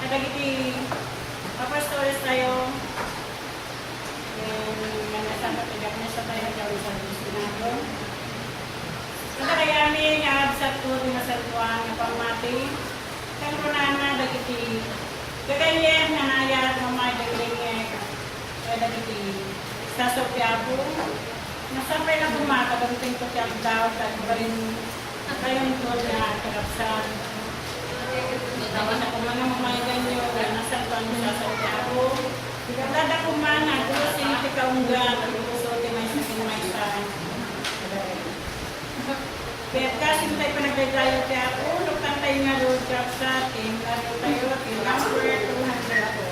Kadagiti apostores tayo. Manasama tidak na sa tayo gawin sa Senado. Kaya nga sa to di masalpuan nga pamati. Kanunana dagiti kagayen nga nayat mamay dagiti dagiti sa Sopiapo. Nasapay na bumata dagiting to kaya daw at barin kayong to na karapsan. Tapos ako man ang mamayagan nyo, nasa ito ang sa Sopiapo. Dada ko man, gulo siya kaunggan, gusto di may sasinamaysan. Kaya kasi tayo pa nagdadayo kaya ako, lukang tayo nga road trip sa atin, lalo tayo, number 200 ako.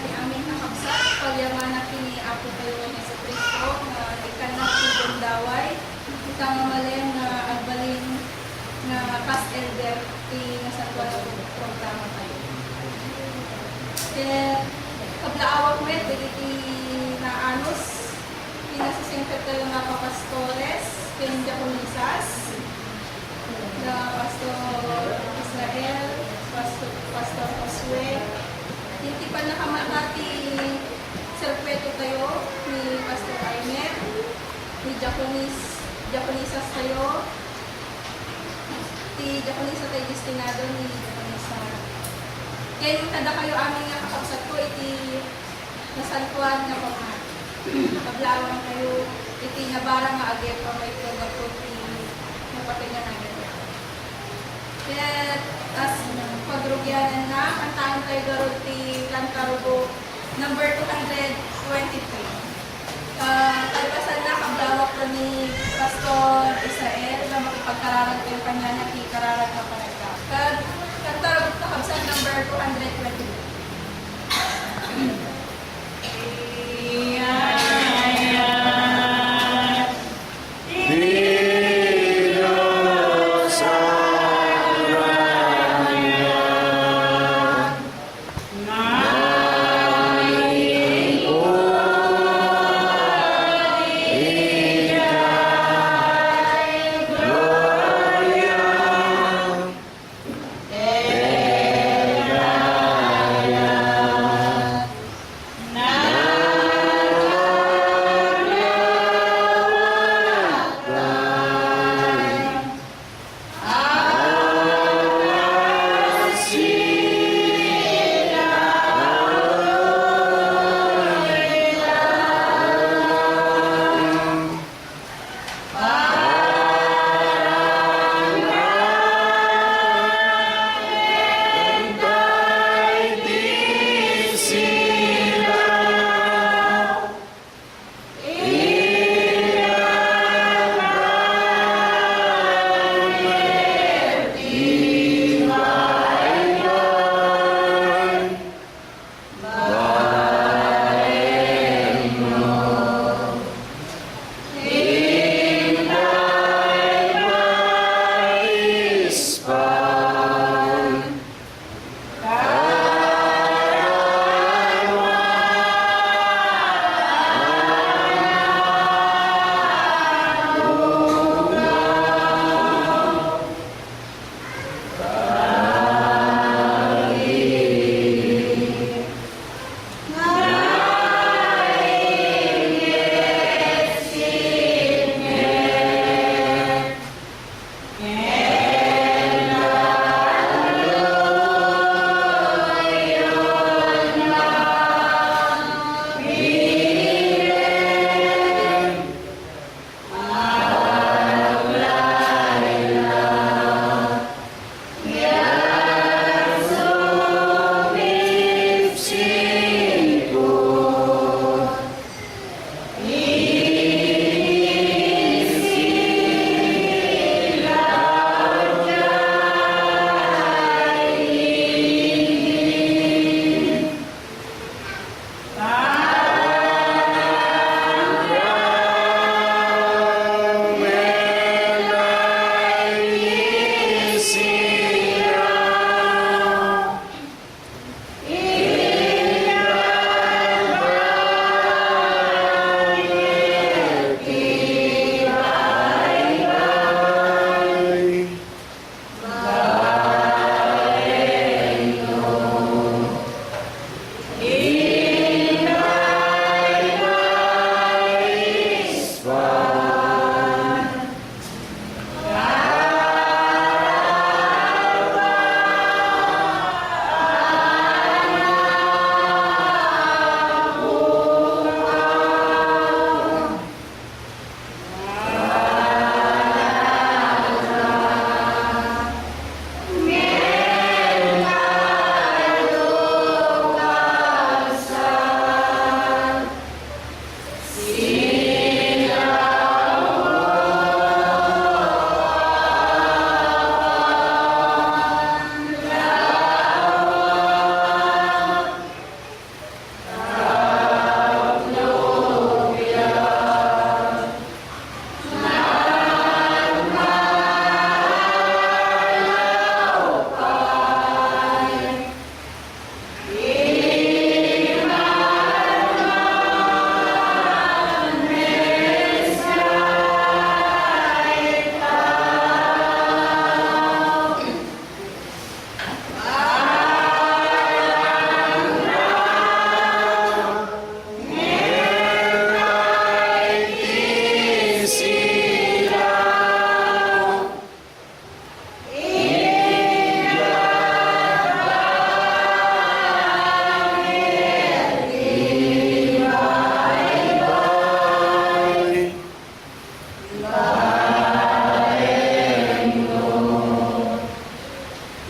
ni aming nakabsat, pagyamanak ni Apo kayo ni sa Kristo, na ikanak ng daway, itang mamalim na agbalin na past elder, nasatwa sa programa kayo. Kablaawak mo ito, iti na anos, pinasasingkat ka lang mga pastores, pinjakulisas, na Pastor Israel, Pastor Josue, hindi pa nakamakati serpeto tayo ni Pastor Aimer, ni Japonisas tayo, ti Japonisa tayo destinado ni Japonisa. Kaya yung tada kayo aming nakakapsat ko, iti nasantuan na pamat. Nakablawan kayo, iti nabarang nga agay pa may tuga po ti napatingan namin. Kaya as pagrugyanan na, kantaan tayo garot ti Lantarugo number 223. Talpasan na kablawak na ni Pastor Israel na makipagkararag kayo kanya na kikararag na panaga. Kantarugo na kabsan number 222.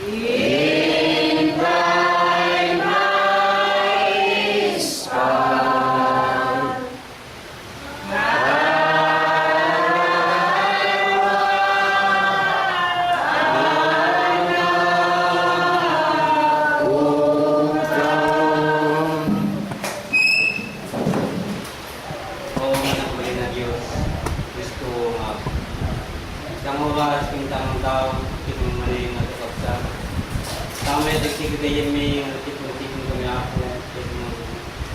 Oo, anak mo rin na Diyos. Gusto nga. Kamu oras kung tamang tao, kitong mali nga kapsa. Tama yung nagsigagayan may kitong kami ako. Kitong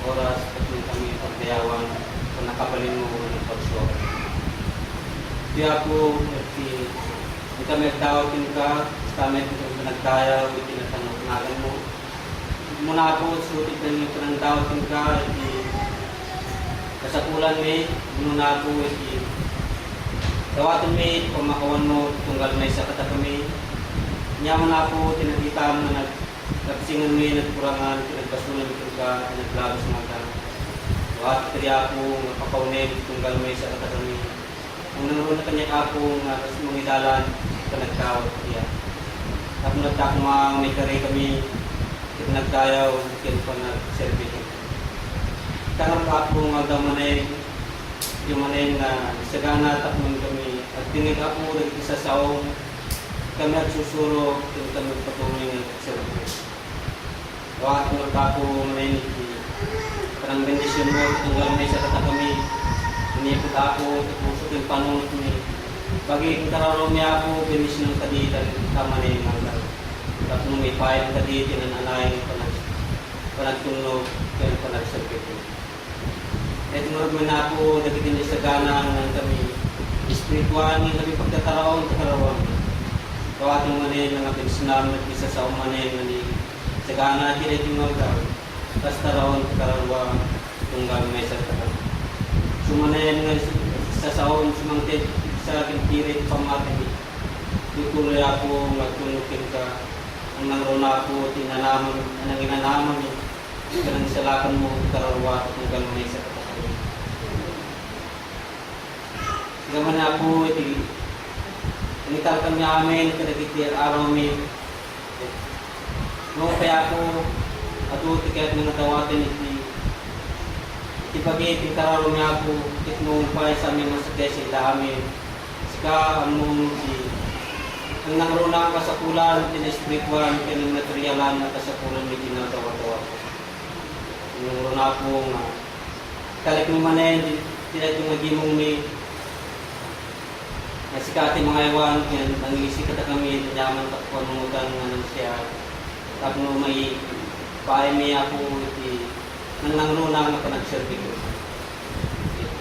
oras, kitong kami pagdayawan. Kung nakabalin mo ng pagso. Di ako, hindi kami nagtawatin ka. Kami kung nagtayaw, itinatanagan mo. Muna ako, sulit na yung panantawatin ka. Kasakulan may, muna ako, Tawatan may, pamakawan mo, tunggal may sa kata kami. Nyaman ako, tinagita mo na nagkasingan may, nagkurangan, pinagbasunan ito ka, pinaglabas mga ka. Tawat kaya ako, napakaunin, tunggal may sa kata kami. Kung naroon na kanya ako, nga kasi mong idalan, panagkawat kaya. Tapos nagtakma, may kare kami, nagtayaw, kaya pa nag-service. Karang ako, magdamanay, yung manay na sagana takman kami at tinig ako dito sa saong kami at susuro kung kami patuloy ng service. Wakit mo ako manay parang bendisyon mo tunggal may sa kata kami inipot ako tapusok yung panunod ni bagi kung tararo niya ako bendisyon ng kaditan tama na yung mga tapos may pahit kaditin ang anay panagtunog kaya panagservice. At normal na ako, nagitin niya sa gana ng kami espiritual, ng kami pagkataraon, kakarawan. Kawatong manin, mga pinsinam, nag-isa sa umanin, sa gana, tinay timagal, tas taraon, kakarawan, tunggal may sa kakarawan. Sumanin nga sa saon, sumangtit, sa akin pirit, pamatin. Tutuloy ako, magtunukin ka, ang naroon ako, tinanaman, ang inanaman, kanang salakan mo, kakarawan, tunggal may sa kakarawan. Gaman ako, inital kami amin, kanagitir araw mi. No, kaya ako, ato tiket ng natawatin ipagit, itararo niya ako, itnong pa sa amin ng sakesi amin. Sika, ang nangruna ka sa kulan, tinespiritual, kanang materialan na kasakulan, may tinatawa-tawa ko. Nangruna ako nga, kalik mo manen, tinatong magimong may nasikati mga iwan, nangisi kata kami, nanyaman takpuan ng utang ng siya. Tapos may paay may ako, nangruna nga panagserbi ko.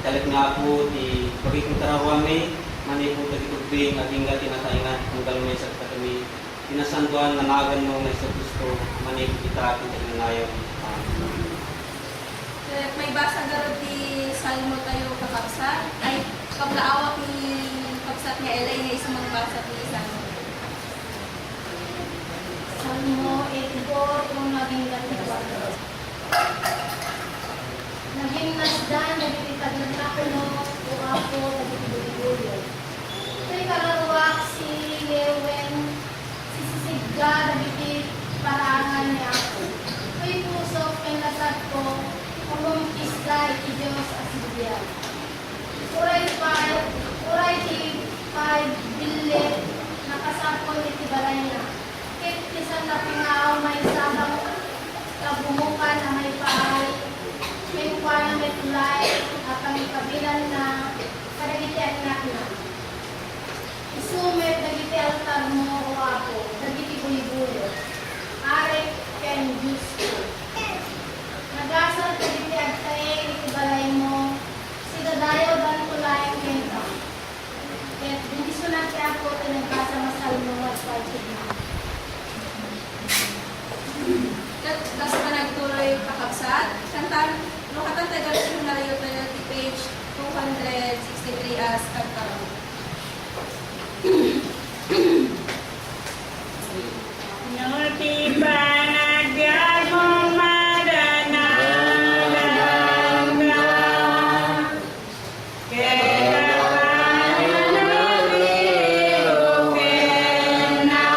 Talit nga ako, pagay kong tarawa may, manay po tagitubing, at hingga tinataingan, hanggang may sakta kami. Tinasanduan, nanagan mo na sa gusto, manay po kita, tinangayon. May basa garo di salmo tayo kakabsat, ay kablaawak ni kapsat nga LA nga isang mga basa ni salmo. Salmo 84 kung naging gatikuan. Naging nasdan, naging itagnatakno, o ako, naging bulibulo. Ito'y kararwak si Lewen, si Sisigga, naging parangan niya ako. Ito'y pusok, kay nasad ko, kung kisga, iti Diyos asibiyal. Uray ti 5 bilit, nakasapon iti balay na. Kit isang napingaw may sabang kabumukan na may pahay, may kuwan na may tulay, at ang kabilan na kadagiti anak na. Isumit dagiti altar mo o ako, dagiti bulibulo. Arek ken gusto. Nagasal dagiti agtae iti balay mo, sidadayaw dan tulay kenta. Ket bindisunan ti ako tinagkasa masalmo at pagkina. Tapos pa nagtuloy kakabsat, kantan, no katang tagal siya na rin tayo di page 263 as kantan. Nuti panagyan mong madanalaga, kailangan naliw kenaga.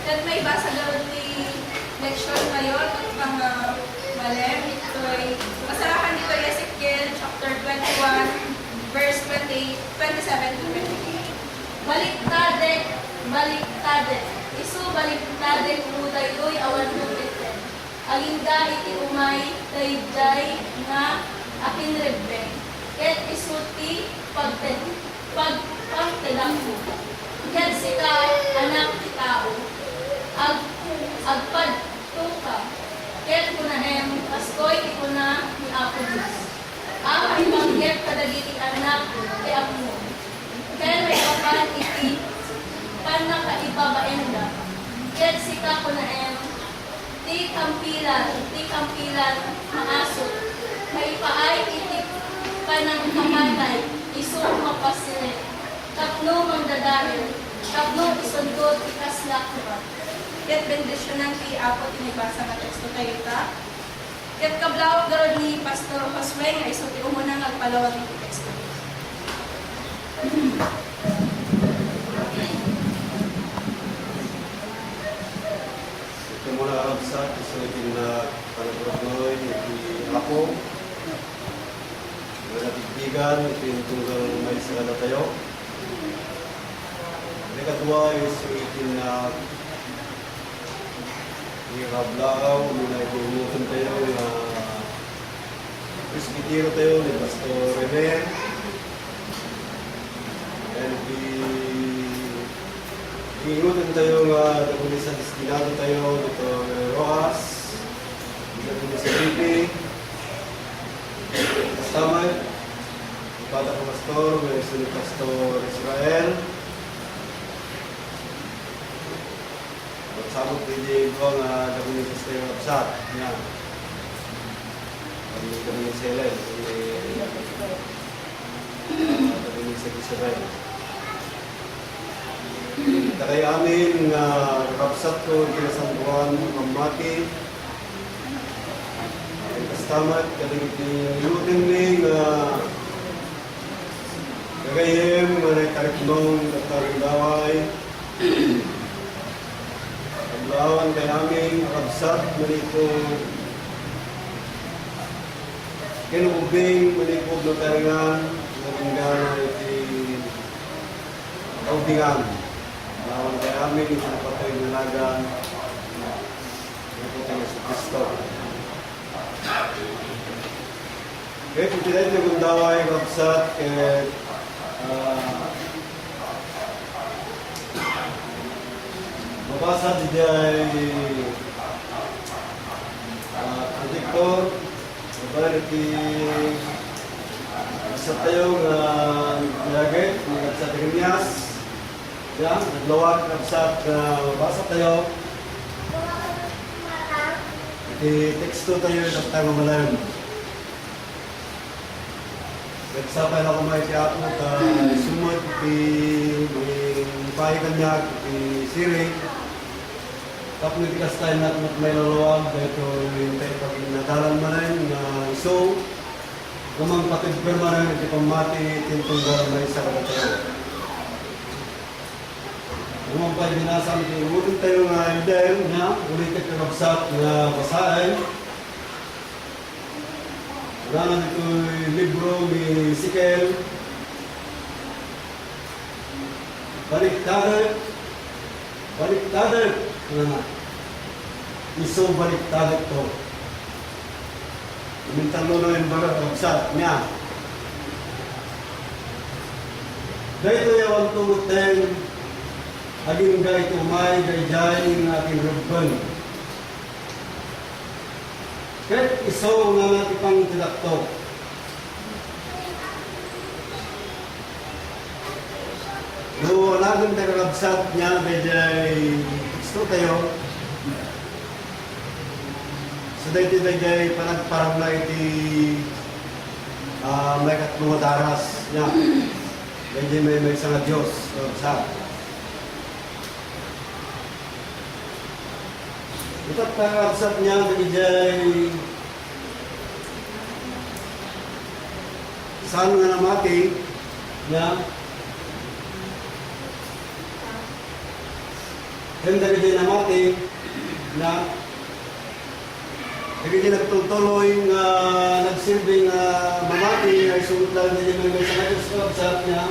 At may basa daw ni leksyon ngayon at mga malem. Ito ay masarahan dito ay Ezekiel chapter 21 verse 27 to 28. Baliktade. Isu baliktade kumuday doy awan lumiten. Alingga iti umay dayjay nga akin rebbe. Ket isuti pagtedakmo. Ket sika anak ti tao. Agpadtuka. Ket kunahem kaskoy ti kuna ni Apo Diyos. Ang ay manggep kadagiti anak ti Apo. Ket may kapan iti panakaibabaenda. Ket sika kunahem ti kampilan maasot. May paay iti panangkamatay isu mapasinet. Tapno mangdadahil. Tapno isundot ikaslak ba. Ket bendisyonan ti Apo tinibasa nga teksto tayo ta. Ket kablawag garod ni Pastor Josue nga iso ti umuna nga agpalawag ni teksto. Ito muna ang sa isulitin na panagpapaloy ni Apo. Mga natibigan, ito yung tunggal may sagada tayo. Ikatwa, isulitin na Irablao, muna itumutan tayo na Presbitero tayo ni Pastor Rever. And iinutan tayo nga dito sa destinado tayo dito Roas, dito sa Pipi. Kasama, ipata ko Pastor, may sunod Pastor Israel. Sabot pwede ko nga gawin sa tayo kapsat. Yan. Kami yung sila. Gawin sa Israel. Takay amin nga kapsat ko kinasambuhan mamati. Kastamat kaligit ni Lutin Ling kagayem manay kariknong kataring daway. Lawan kay aming kapsat manito kinubing manito na taringan naringan iti kaubingan. Lawan kay aming sinapatay nalagan naputin sa Kristo. Kaya kung tinay na gundaway kapsat kaya mabasa di ay predictor, mabalik di isa tayong nilagay, sa Tignias. Yan, naglawag kapsat basa tayo. Teksto tayo sa tayo mamalayan. Nagsapay na kumay siya ako sumot may pahay kanya siri. Tapos nitikas tayo na may lalawag dahil yung tayo pag nadalan man na iso. Gamang patidperma na hindi pamati tintong garamay sa tayo. Gamang pa binasang ulit tayo nga idel na ulit tayo kabsat na basahin. Wala na ito'y libro ni Sikel. Baliktadad. Baliktadad. Iso baliktadad to. Mintalo na yung bagat kabsat niya. Dahito yung tumuteng aging gay tumay gay ng aking rubban. Kahit iso nga natin pang tinakto. No, nagang tagalabsat niya, medyo gusto tayo. So, dahil parang na iti may katlong daras niya. Medyo may isang Diyos. So, ito't tagalabsat niya, medyo saan nga namati niya. Then dahil din namati na dahil din nagtutuloy nga nagsilbing mamati ay sunod lang din yung may sanayos ko sa niya.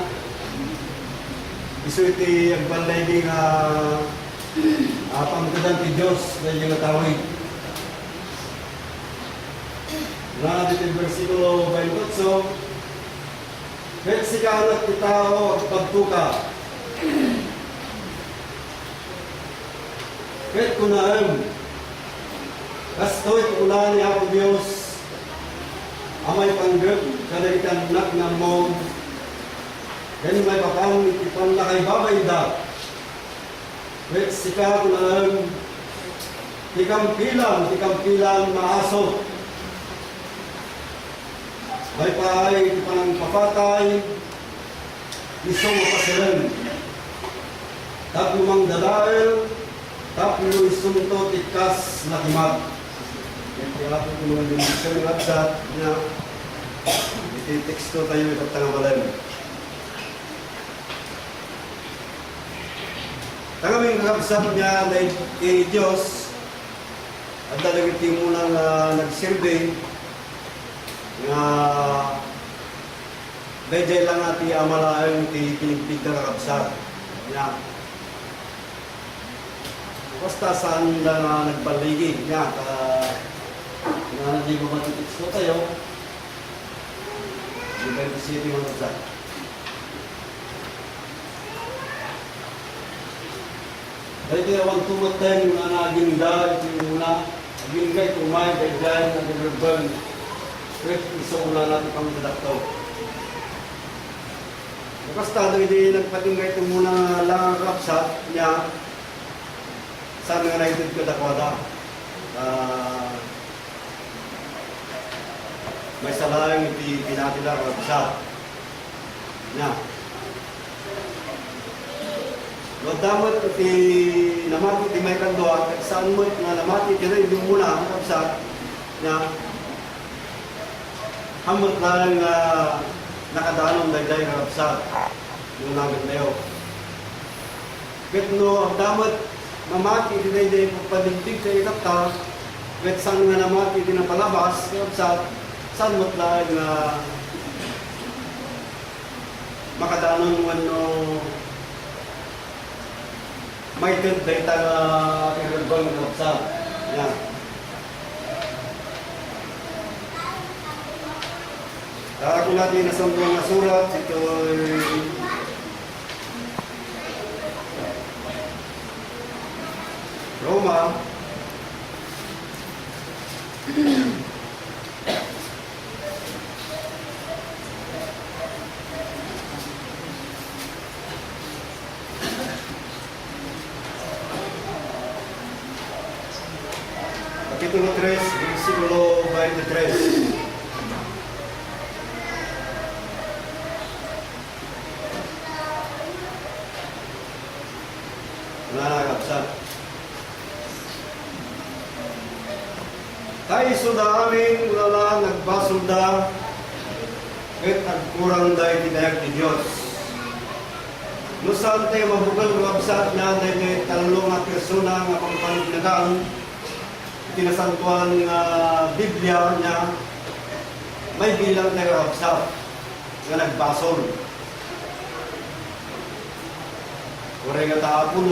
Iso iti agbalay din pangkadan ti Diyos dahil yung natawid. Wala natin yung versikulo 28. Kahit sikahanap ti tao at pagtuka. Kahit kunaan, kastoy kulaan niya ako Diyos, amay panggap, kadalitan nak ng mo, yan may pakang itipan na kay babay da. Kahit sika kunaan, tikampilang maaso. May pahay, itipan papatay, isong mapasilan. Tatlumang dadael, tapos isunto tikas na kimat. Kaya po kung mga dinisyon ng absat niya, iti-teksto tayo ipagtangabalan. Tangaming kakabsat niya na kay Diyos, at dalagiti muna na nagsilbi na dahil lang natin amalayan iti pinigpig na kakabsat niya. Basta saan na nagbaligi niya, hindi ko matitiks ko tayo. Hindi kayo city mga kapsat. Dahil tinawang tumateng na naging dahil ito yung muna, naging gay, tumay, dahil nag-rebel. Kaya iso muna natin pang dadaktaw. Basta hindi nagpatinggay ito muna lang ang kapsat niya, sa mga naitid ko dakwada. May salayang pinatila ko siya. Nya. Wadamot iti namati ti may kandoa, at saan mo na namati ti rin yung muna ang kapsat. Nya. Hamot lang nakadaanong dagday ng kapsat. Yung namin tayo. But no, ang damot mamati din ay papaligdig sa ikapta, kahit saan nga namati din ang palabas, kaya saan matlaag na makadanon mo ano may tid dahil taga irbang ng kapsa. Yan. Ako natin nasa mga surat, ito Roma. Capítulo 3, versículo 23. Wala na kapsat. Tayo suda amin, wala lang nagbasol da, kahit nagkurang dahil tinayag ni Diyos. No saan tayo mabugal ng kapsat na dahil talong at persona nga pangpanignagaan, tinasantuan nga Biblia niya, may bilang tayo kapsat nga nagbasol. Oray nga taapon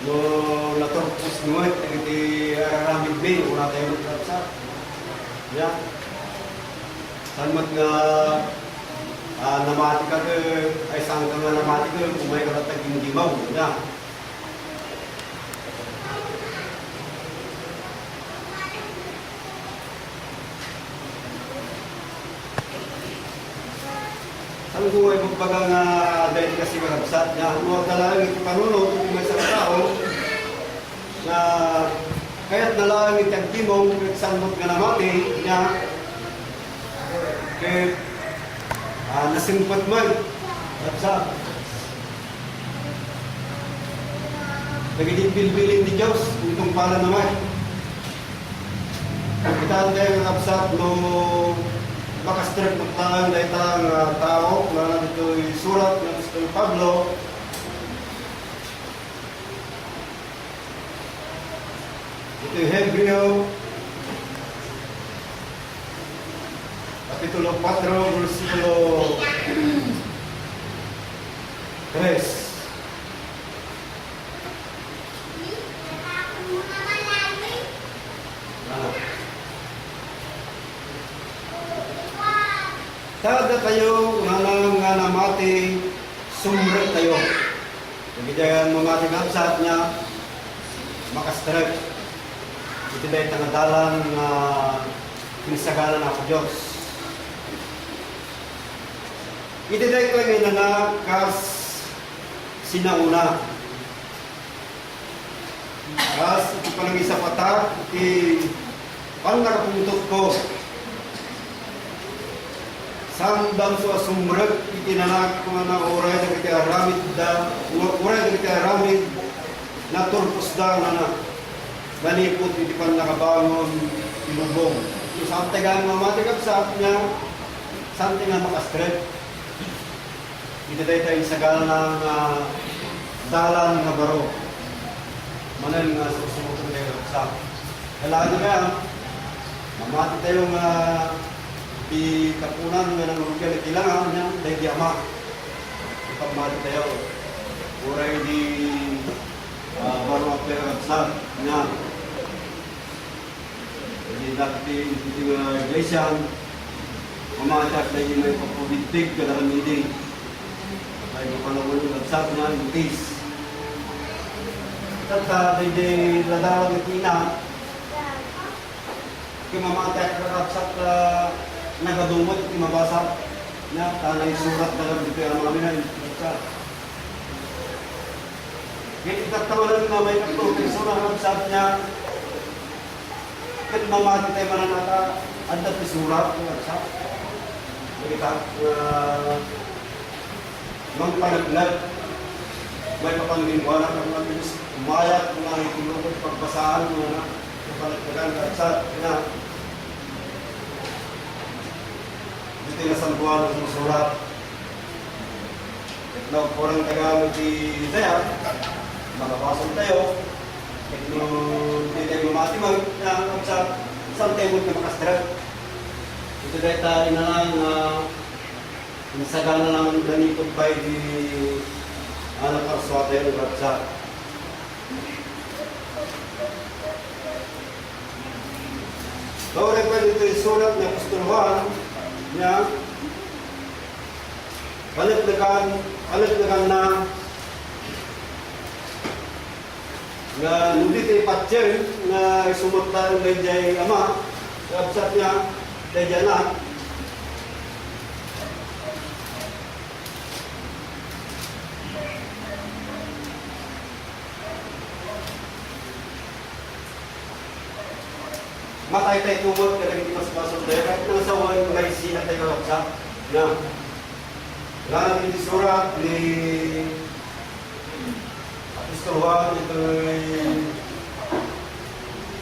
no naturpos nuwet iti araramid bay una tayo magkapsa. Ya. Sanmat nga namati ka ay saan ka nga namati ka kung may karatag yung gimaw. Ya. Ang buhay pagbaga nga dahil kasi magabsat niya, huwag na lang ito panunod kung may isang tao na kaya't na lang ito ang timong nagsanmot nga namati niya kaya nasimpat man kapsat. Nagiging bilbilin ni Diyos itong pala naman. Kapitan tayo nga kapsat no makastrip ng talang dahil talang tao na nandito'y surat ng Apostol Pablo. Ito'y Hebreo Kapitulo 4, versikulo 3. Kada tayo nga namati, sumret tayo. Nagidayan mamati kapsat niya, makastrek. Ito dahil tangadalan na pinisagalan ako Diyos. Ito dahil ko yung kas sinauna. Kas ito palang isa patak, iti palang nakapuntot ko. Sandang so asumrag itinanak ko na oray na kita aramid da oray na kita aramid na turpos da na balipot iti pan nakabangon ilubong. So sante nga mamati kapsat niya sante nga makastrep. Ito tayo tayo sagal ng dalan nga baro. Manan nga susunod tayo kapsat. Kailangan na kaya mamati tayo nga di kapunan nga ng rupiah na kailangan niya dahil di ama ipagmati tayo uray di baru ang perabsan niya jadi dati di iglesia mamacak dahil may papubitig ka dalam meeting ay mapanawal yung absat niya itis tata dahil ladawag ng tina kimamacak ka absat nagadumot iti mabasa na tanay surat dalam dito ang mga minay. Kaya itatawalan na may kaptupin surat sabi niya kahit mamati tayo mananata andat ni surat sa kita magpanaglag may papanginwanan ng mga bilis umayat ng mga itulungan pagbasahan mga panaglagan sa na ito yung nasambuhan ng surat. Ito kurang tagamit di tayo, makapasok tayo. Ito hindi tayo mamati sa isang tayo na makastrap. Ito dahil tayo na lang nasagana lang nanipod pa di parswa tayo ng rapsa. Bawal pa dito yung surat na Apostol Juan niya palatlagan na nundit ay patyer na isumot tayo kay Jay Ama kapsat niya kay Jay Anak matay tayo tumot ka lagi mas pasok tayo kahit nang sa walang mga isina tayo kalapsa na wala natin di surat ni Apostol Juan ito ay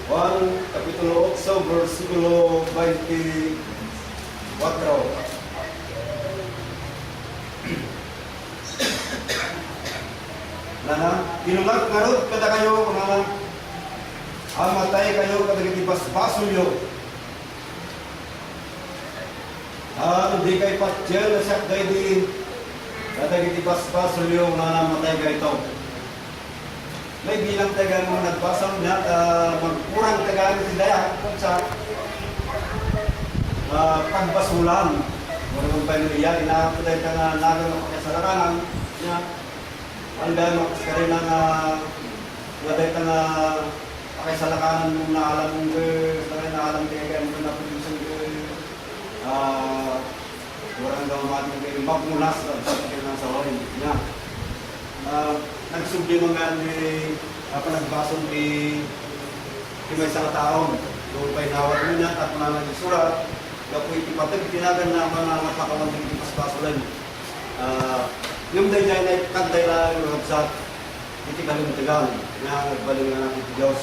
1 Kapitulo 8 versikulo 24. Nana, inumat karot kada kayo mga amatay kayo kada kitibas pasulyo. Di kay patyan na siya kay di kada kitibas pasulyo nga namatay kayo ito. May bilang taga mo nagbasang niya magkurang taga si Daya kung sa pagbasulan. Muna mong pamilya, inaapatay ka nga nagang napakasarakanan niya. Ang dahil makaskarin na naday ka na pakisalakanan mong naalam mong saray na alam kaya mo na production kurang daw mating kayo magmulas sa kayo ng sawarin niya. Nagsubli mga panagbasong di may isang taon doon pa'y nawag mo niya at mga nagsurat kapoy ipatag tinagan na mga napakawanting ipaspasolan. Yung day na kantay na yung website, hindi ka rin tagal na nagbaling na natin sa Diyos.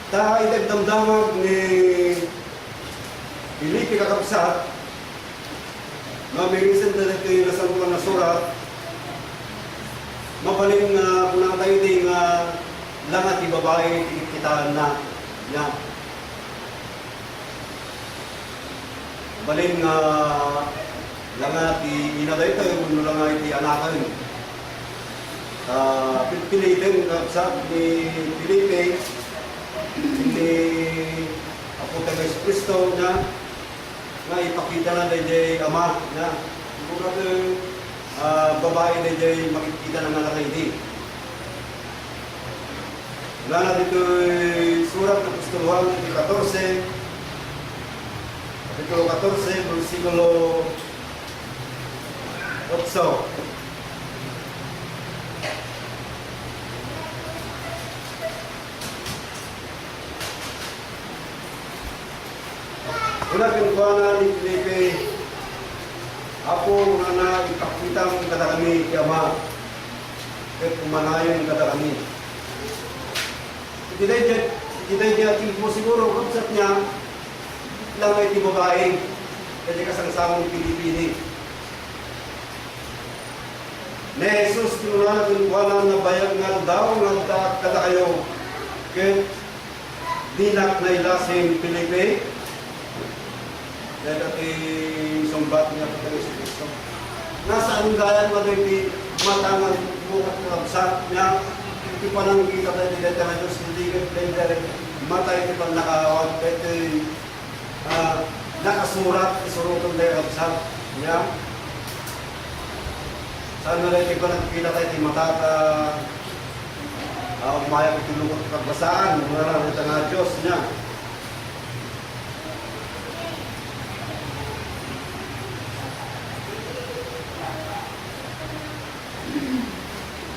Ta itagdamdamag ni Felipe kakapsat, mamirisan na ito yung nasampulan na surat, mabaling na kunang tayo din langat yung babae kitaan na niya. Baling langat inaday tayo kung langat anakan. Pilitin sa ni Felipe ni Apostol Kristo na nga ipakita na day ama na kung babae day makikita na nga hindi. Wala na dito surat ng Apostol Juan 14 Kapitulo 14, versikulo 8. Una kinukuha ni Felipe, ako na ipakita ang kada kami kay Ama, at kumanayon kada kami. Hindi niya mo siguro, konsept niya, lang ay di babae, kasi kasangsamong Pilipini. Na Jesus, kinuha wala na bayag nga daw, nga kada kayo, kaya dinak na ilasin Felipe, dahil ati sumbat niya po tayo sa Kristo. Nasa anggayan mo doon di matangan bukat ng absat niya, hindi pa nang kita tayo dito na Diyos, hindi ka matay di pa nakawag, dito nakasurat, isurutan tayo absat niya. Saan na rin ba nagkita tayo di matata umaya ko tinukot pagbasaan, mga rin nga Diyos niya.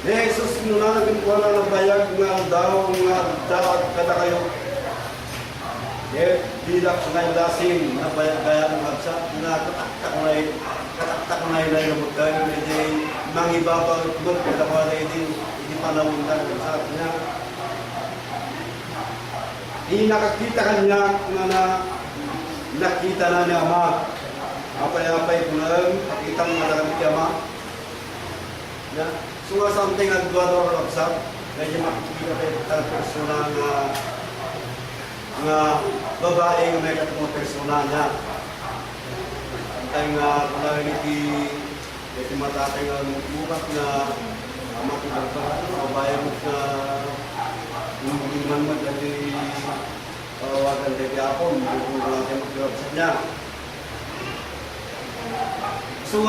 Jesus, nunanagin ko na ng bayag nga daw kada kayo. Dilak nga yung lasim na bayag ng absa, na kataktak na ilay na magkain, hindi mangibabang doon, kada ko na hindi panahon ka ng absa niya. Hindi nakakita kanya na nakita na ni Ama. Apay-apay ko na pakita mo na kami Ama. So, something ang duwador ng absa, medyo makikita tayo ng persona nga babae nga may katong persona niya. Ang kung iti matatay nga mukat na matibag pa babae mo na umuliman mo dati wagan dati ako kung natin mag-grab sa niya. So,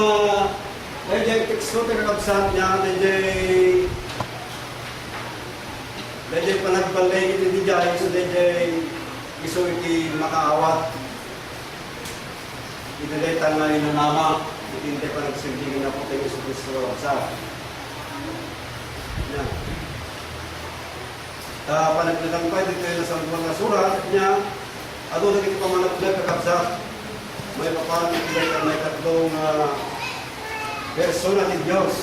medyo teksto tinakabsat niya, medyo panagbalay iti dijay, so medyo iso iti makaawat. Idalita nga rin na nama, hindi pa nagsigigin na po tayo sa Kristo sa. Yan. Panaglatangpay dito na sa mga surat niya, ato na kita pamanaglag kakabsat. May papalit kita may tatlong persona ni Diyos.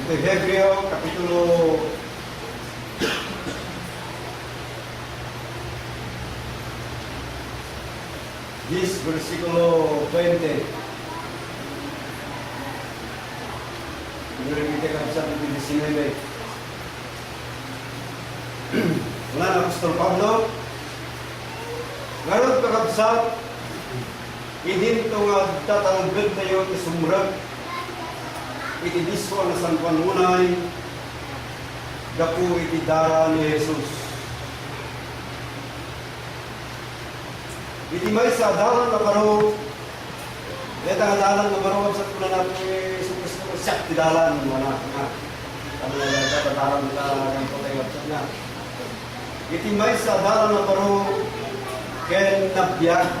Ito Hebreo, Kapitulo 10, versikulo 20. Meron kita kapsat ng 19. Wala na Apostol Pablo. Ngayon kakabsat, idin ito nga tatanggad tayo isumrag. Itidiso ang San Juan Munay, gapu itidara ni Jesus. Iti may sa dalan na baro, dito ang dalan na baro, sa kuna natin ni Jesus Cristo, siyak ti dalan, wala nga. Kami na yung dalan na ang potay kapsat niya. Iti may sa dalan na baro, ken nabiyag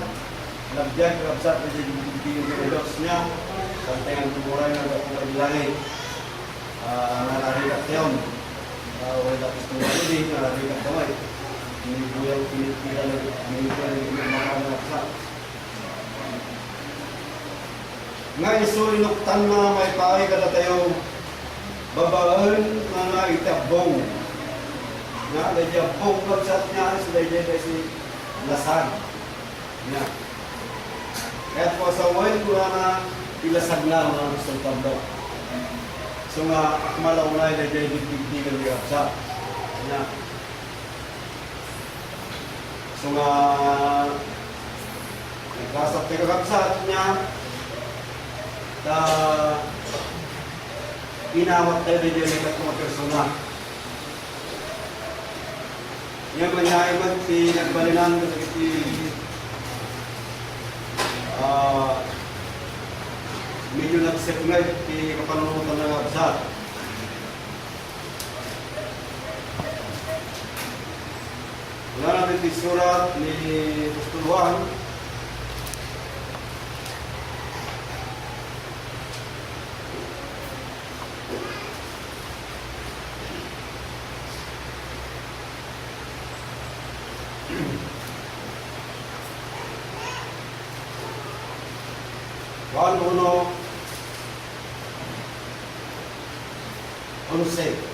kapsat na yung Diyos niya, santay ang tumuray na kapag langit, narigat niyon, wala tapos tumuli, narigat kamay. Pinipuyang mga nga isulinuktan na may pahay kada tayo babaan mga itabong nga dayabong pagsat niya sa dayabong kasi lasag nga kaya po sa wain ko na ilasag na mga gustong tablo so nga akmalaw na dayabong bigbigan niya sa nga so nga nagkasap tayo kakabsat niya na inawat tayo rin yung mga persona. Yung manyaiman si nagbalinan ko sa medyo nagsipngay si kapanunutan ng kabsat. Wala natin yung surat ni Apostol Juan. Juan 1:11.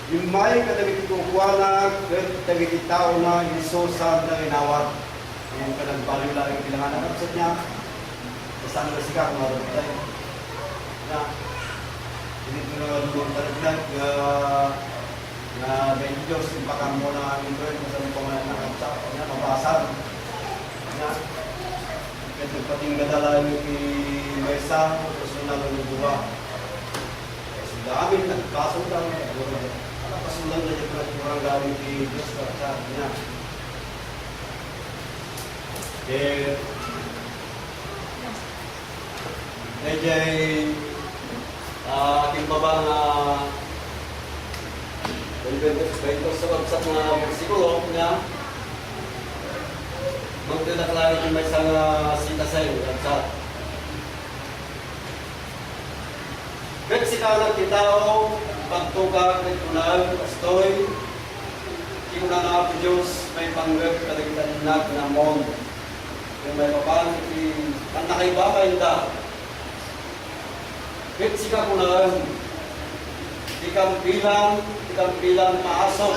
Yung may kadagit kukuha kadagit tao na isusad na inawat. Yung kanagbaliw lang yung kailangan ng kapsat niya. Kasama na siya kung maroon tayo. Na, hindi ko na doon talagang na may Diyos, yung baka mo na ang Lord, masabi ko na kapsat niya, mabasag. Na, kasi pating gadala yung maysa, personal ng buwa. Kasi dami, nagpasok lang. Pasulan na yung kurang gawin ni Diyos sa niya. Medjay ating baba na ito sa website na versikulo niya magdadaklari yung may isang sita sa iyo website. Meksikanan kitao pagtukag ng tunal, pastoy, kinunan na po Diyos, may panggap kadagitan na mon. Kung may papan, ang nakaibaba yung da. Meksika ko na di kang bilang maasok,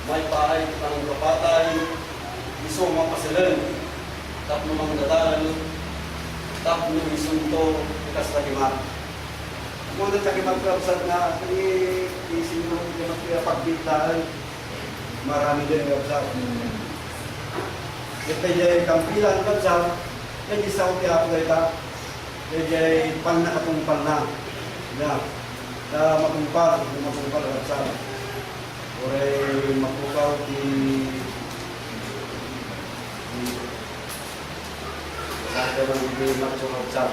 may pahay, pang kapatay, iso mapasilan, tapno mang dadalan, tapno isunto, ikas lagimat. Muna sa kimagkapsat na isin mo yung pagbigtaan, marami din kapsat. Ito yung kampilan kapsat, yung isang tiyak na ito, yung pang nakatumpal na. Na matumpal kapsat. Oray mapukaw sa ito ng hindi kapsat.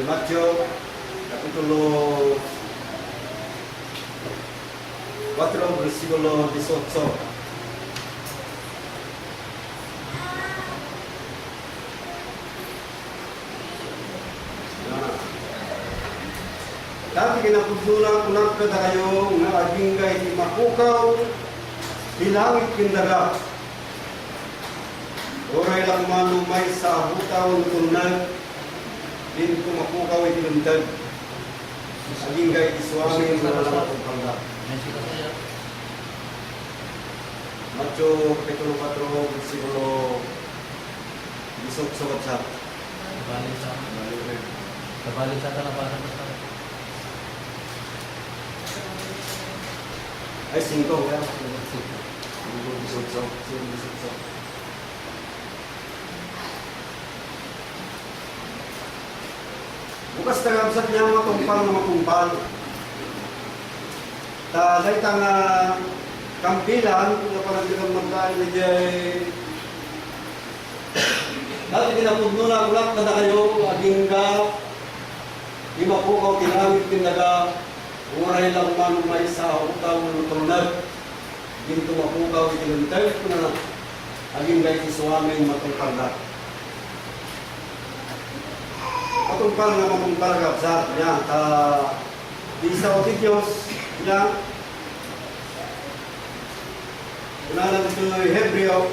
Matthew, Kapitulo 4, versikulo 18. Dati kinapudula kunat ka tayo nga aging kay mapukaw hilangit kindaga. Oray lang manumay sa abutaw tunag din ko mapukaw itinundag. Aging kay iswami nga lang pagpangga. Matthew Kapitulo 4, versikulo 18 sa Kabalik sa talabasan mo sa ay 5 ya. Bukas tagabsat niya matumpal na matumpal. Dahil tang kampilan, na parang dilang magkain na dyan. Dati kinapudno na ulat na kayo, aging ka, imapukaw, kinamit, pinaga, umaray lang manumay sa utaw ng tulunag. Ginto mapukaw, itinuntay ko na aging gay isuaming matumpal na. Matumpal na matumpal kapsat niya. Isa o Diyos niya. Unahan ito Hebreo.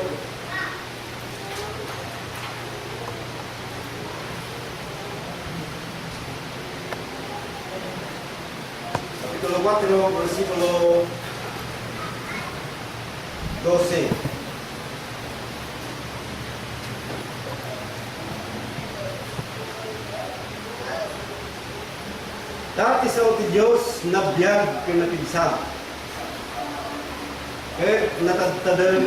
Kapitulo 4, versikulo 12. Dati sa uti Diyos, nabiyag kinatibsa. Natagtadan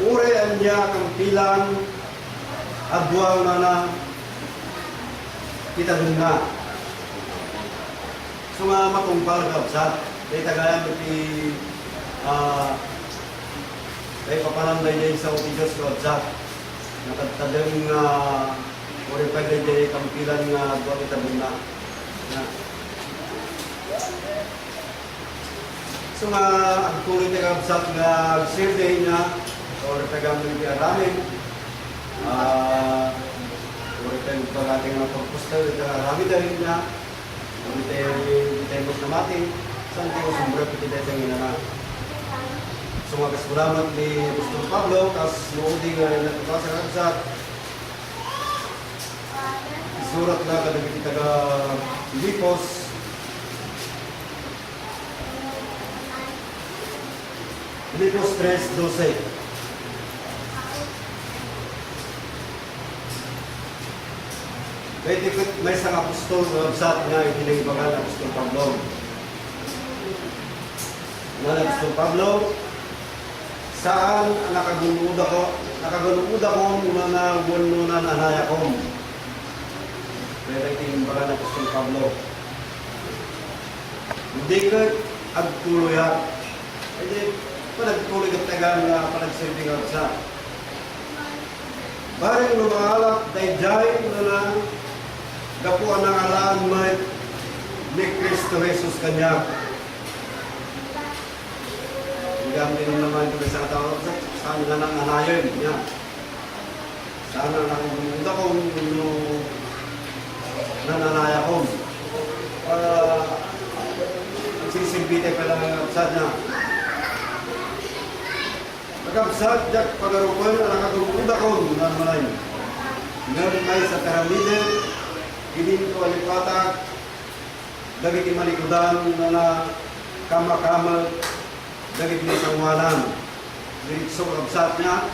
urean niya kang pilang adwaw na kita dun nga. So nga matumpal kabsat. Dahil tagayan iti dahil papalanday dahil sa uti Diyos kabsat. Natagtadan ure pa dahil kang pilang adwaw kita dun nga. So nga, ang tuloy na kabsat nga survey niya, o tagamit niya ramin, o tayo pag-ating mga pag-postal, ramin dahil niya, o tayo na mati, saan tayo sumbra piti tayo na. So nga, kasulamat ni Apostol Pablo, kas noong di nga natapasa ng kabsat, isurat na kadagiti taga Filipos, Filipos 3:12. May isang apostol na sa niya itinagbagan ng Apostol Pablo. Apostol Pablo, saan nakagunuod ako muna na gununan anaya ko. Pero itinagbagan ng Apostol Pablo. Hindi ka agtuloy panagtuloy at tagaan na panagsilbi ka sa. Baring lumalap dahil dahil na gapuan ng alaan may ni Kristo Jesus kanya. Hinggang din naman ito sa tao saan na nang anayon niya. Saan na nang bumuda ko nananaya ko. Nagsisilbi tayo pala ng kapsad niya. Pagkabsat, jak pagarupan, nakagumuda ko, nan malay. Ngayon may sa karamide, ginin ko alipatag, dagiti malikudan na kama-kama, dagiti masangwalan. Diritso pagkabsat niya,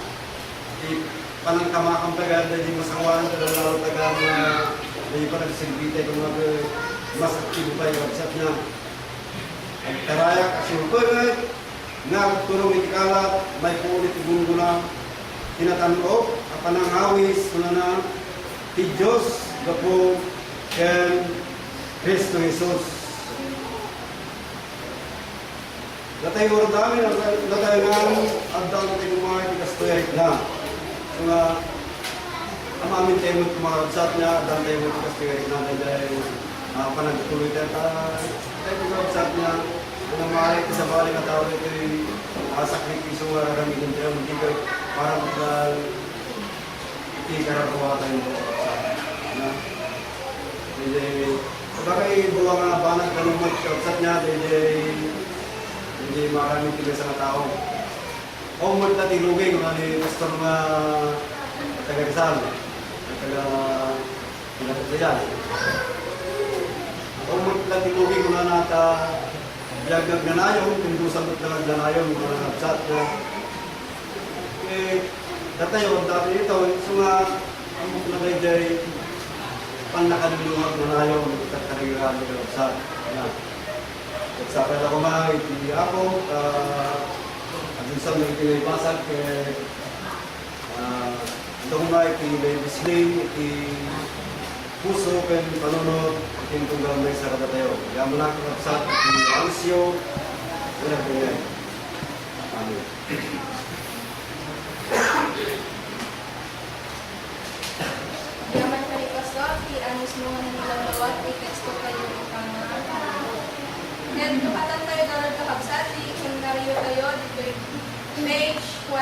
panang kamakang tagal, dagiti masangwalan, lalo tagal na hindi pa nagsilbite kung mas aktibo pa yung kapsat niya. Ang karayak, asulpun, nga tulong itikalat, may pulit ibungo na tinatanong, kapanangawis na ti Diyos, gapo, ken Kristo Jesus. Natay oras namin, natay nga, ang daw natin mga itikastoyay na. So nga, ang amin tayo mo kumakabsat niya, dan tayo mo tikas kaya natin dahil panagtuloy tayo tayo kumakabsat niya, ang maaari sa bali na tao ito ay sakripiso nga raramitin tayo, hindi ka parang hindi ka nagawa tayo mo na. Hindi, sabagay buwa nga banag ka nung magkabsat niya, hindi maraming tigas sa tao. O mo na tilugay kung ano yung pastor nga taga-Rizal, taga-Pinagdayan. O mo na tilugay kung ano nata biyag nagnanayon, kung doon sabot na nagnanayon, mga nabsat na. Datayo, dati ito, so nga, ang mga nagay panlakaluluhag nagnanayon, katarigyan ng nabsat. Nagsakal ako mga iti ako, Minsan may pinibasag itong nga iti may display, iti puso, ken panunod, iti tunggal may sarada tayo. Kaya mo na kakapsat, iti ansyo, wala ko yan. Amen. Yaman ka ni Pastor, i-anis mo nga nilalawat, i-text ko kayo ng pangalan. Then, kapatan tayo dapat kakabsati, kung nariyo tayo, dito page 160.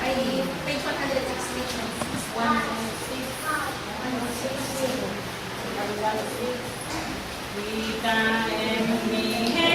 Ay, page 160. Kita en mi Kita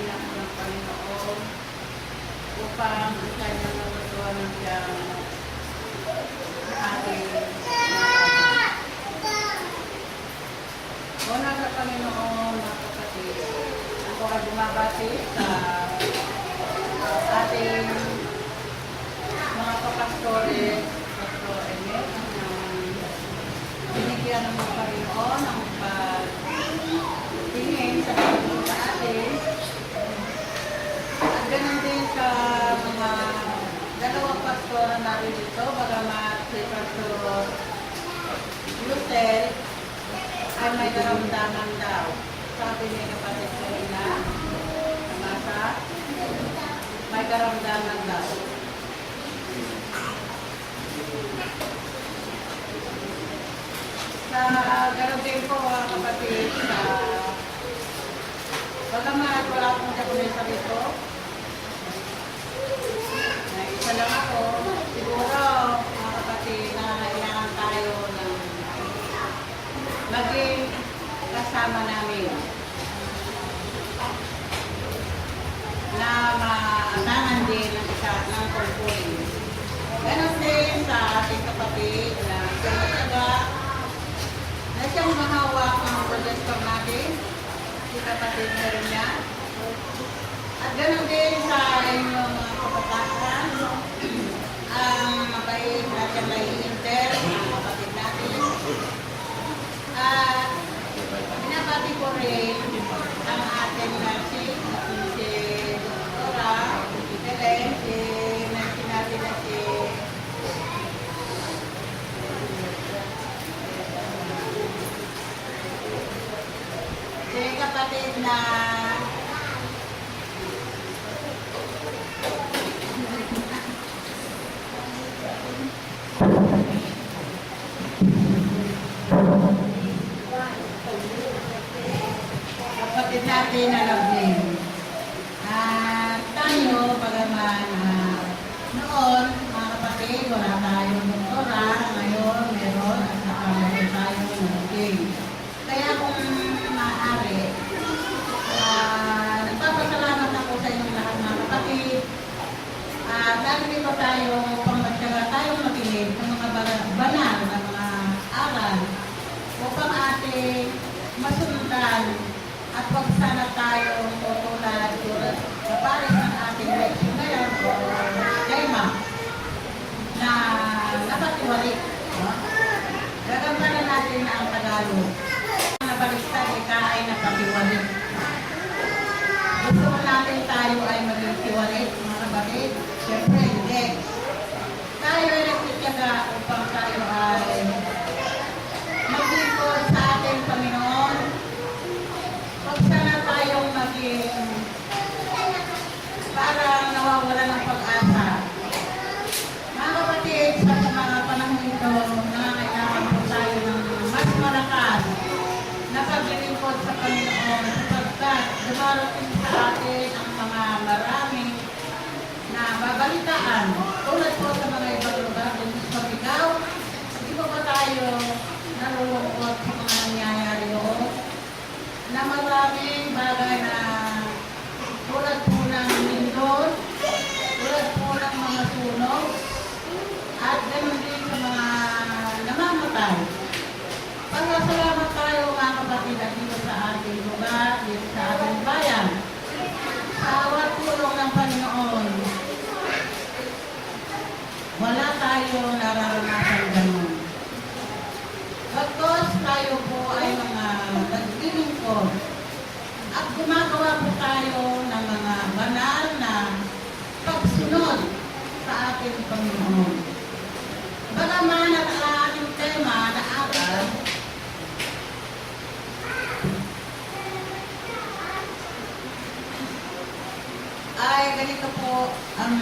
bilang ng Panginoon upang ang kanyang natutuwa ng siyang ating una sa Panginoon, mga kapatid, ako ay bumabati sa ating mga kapastores, Pastor Emet, binigyan ng mga Panginoon ang pagtingin sa Panginoon sa atin. At ganun din sa mga dalawang pastor na narito, bagamat si Pastor Luther ay may karamdaman daw. Sabi ni kapatid kanina, namasa, may karamdaman daw. Sa ganun din po mga kapatid, bagamat wala akong kapunisa rito, na isa lang ako, siguro mga kapatid, nangangailangan tayo ng maging kasama namin na maasahan din ng isa ng tungkulin. Ganon din sa ating kapatid na siyang na siyang mahawak ng projector natin, si kapatid na rin niya. At ganon din sa inyong mga kapatasan, ang mabait na siyang nai-inter, mga kapatid natin. At binabati ko rin ang ating nursing, si Dora, si Belen, si nursing natin na si kapatid na kapatid natin na lovely. Tayo, bagaman noon, mga kapatid, wala tayong doktora, ngayon meron at saka meron tayong nursing. Kaya kung maaari, nagpapasalamat ako sa inyong lahat mga kapatid. Dahil dito tayo, pangmatyaga tayong makinig ng mga banal na mga aral upang ating masundan at wag sana tayong tutulad sa pares ng ating leksyon ngayon o tema na napatiwalik. Gagamdanan natin na ang Tagalog. Nabalista, ika ay napatiwalik. Gusto natin tayo ay maging tiwalik, mga kapatid? Siyempre, hindi. Tayo ay nagtityaga upang tayo ay maglingkod sa ating Panginoon. Huwag sana tayong maging parang nawawala ng pag-asa. Mga kapatid, sa mga panahon ito, nangangailangan po tayo ng mas malakas na paglilingkod sa Panginoon sapagkat dumarating sa atin ang mga maraming na babalitaan. Tulad po sa mga ibang lugar, kung gusto ikaw, hindi po ba tayo nalulungkot sa mga nangyayari doon? Na maraming bagay na tulad po ng lindol, tulad po ng mga sunog, at ganoon din sa mga namamatay. Pagkasalamat tayo mga kapatid at dito sa ating lugar, dito sa ating bayan. Sa awat tulong ng Panginoon, wala tayong nararanasan ganun. Pagkos tayo po ay mga naglilingkod at gumagawa po tayo ng mga banal na pagsunod sa ating Panginoon. Bagaman at ang ating tema na aral ay ganito po ang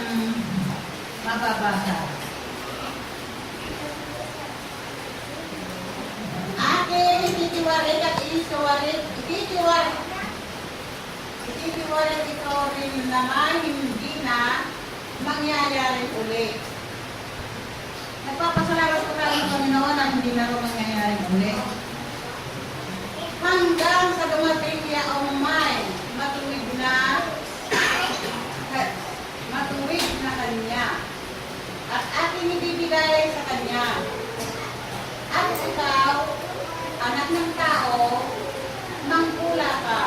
mababasa. Aking ititiwarin at ititiwarin ito rin naman hindi na mangyayari ulit. Nagpapasalamat ko tayo ng Panginoon na hindi na ito mangyayari ulit. Hanggang sa dumating niya ang may matuwid na ikaw, anak ng tao, mangkula ka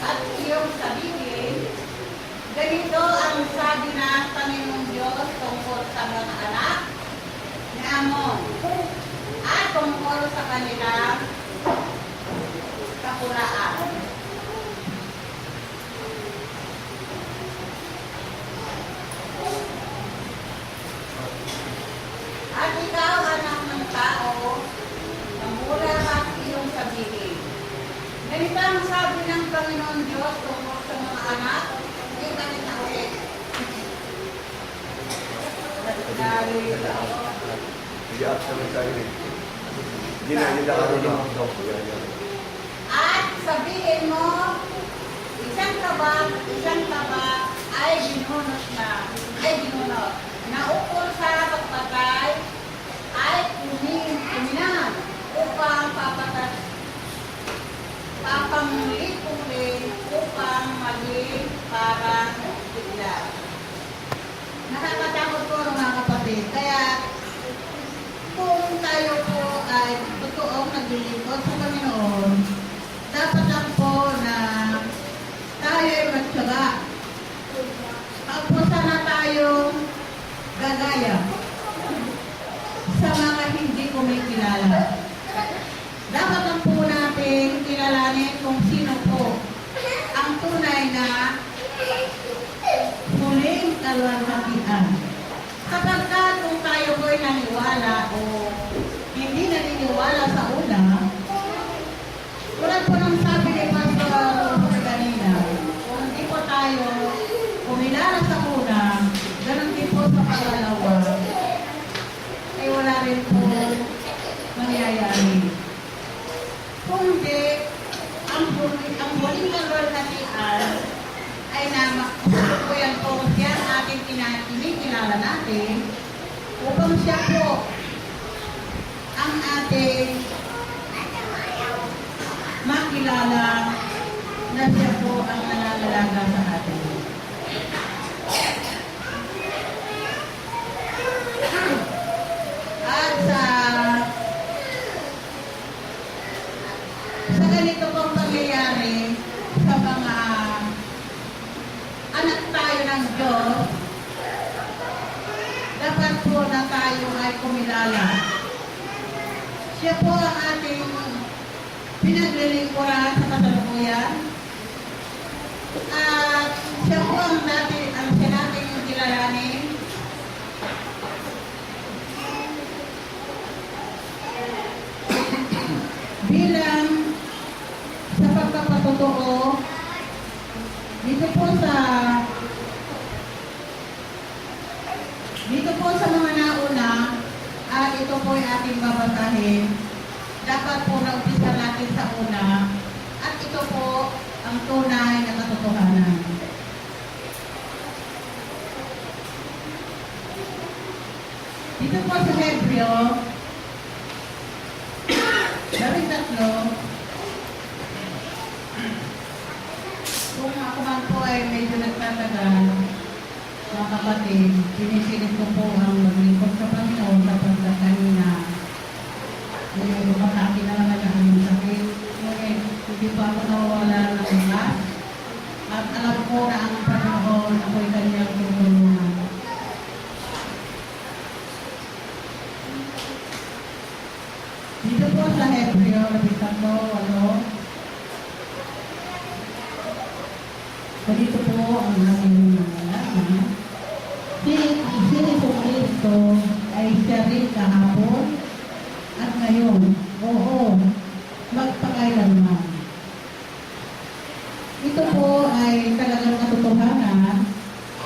at iyong sabihin, ganito ang sabi ng Panginoong Diyos tungkol sa mga anak ni Amon at tungkol sa kanilang kapulaan. At ikaw, anak ng tao, mangkula ka at iyong sabihin. Ganito ang sabi ng Panginoong Diyos tungkol sa mga anak. Hindi ka nila ulit. Iyak sa mga tayo eh. Hindi na, hindi na ano na. At sabihin mo, isang tabak ay binunot na ukol sa pagpatay ay kuminan upang papamuli-puli upang maging parang bigla. Nakakatakot po mga kapatid. Kaya kung tayo po ay totoong naglilingkod sa Panginoon, dapat lang po na tayo ay magtyaga. Pag po sana tayong gagaya sa mga hindi kumikilala. Dapat lang po natin kilalanin kung sino po ang tunay na huling kalwalhatian. Kapag kung tayo po'y naniwala o hindi naniniwala sa una, wala po nang sabi ni Pastor kanina, kung hindi po tayo kumilala sa una, ganun din po sa pangalawa, ay wala rin po mangyayari. Kung hindi, ang huling kalwalhatian ay po yan po siya ating kinikilala natin upang siya po ang ating makilala na siya po ang nangangalaga sa atin. At sa ganito pong pangyayari sa mga anak tayo ng Diyos, dapat po na tayo ay kumilala. Siya po ang ating pinaglilingkuran sa kasalukuyan. At siya po ang siya natin yung kilalanin. Bilang sa pagkapatotoo, dito po sa mga nauna, at ito po ay ating babasahin. Dapat po na-umpisa natin sa una, at ito po ang tunay na katotohanan. Dito po sa Hebreo, 13, kung ako man po ay medyo nagtatagal, mga kapatid, pinipilit ko po ang maglingkod sa Panginoon sapagkat kanina lumataki na naman ang aming sakit. Ngunit hindi pa ako nawawala ng lakas at alam ko na ang Panginoon ako'y kanyang tutulungan. Dito po sa Hebreo, 13:8, dito po ang aming nangalaman. Si Jesucristo ay siya rin kahapon at ngayon. Oo, magpakailanman. Ito po ay talagang katotohanan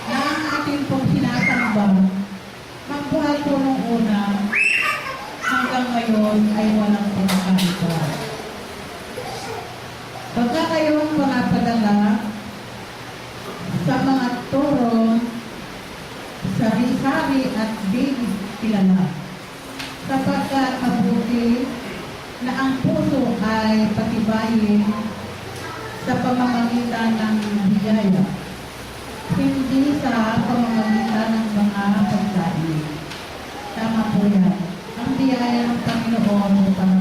na ang ating pong sinasamba magbuhay po nung una hanggang ngayon ay walang pagkakaiba. Pagka kayong panapadala sa mga turo, sari-sari at di kilala. Sapagkat mabuti na ang puso ay patibayin sa pamamagitan ng biyaya, hindi sa pamamagitan ng mga pagkain. Tama po yan. Ang biyaya ng Panginoon para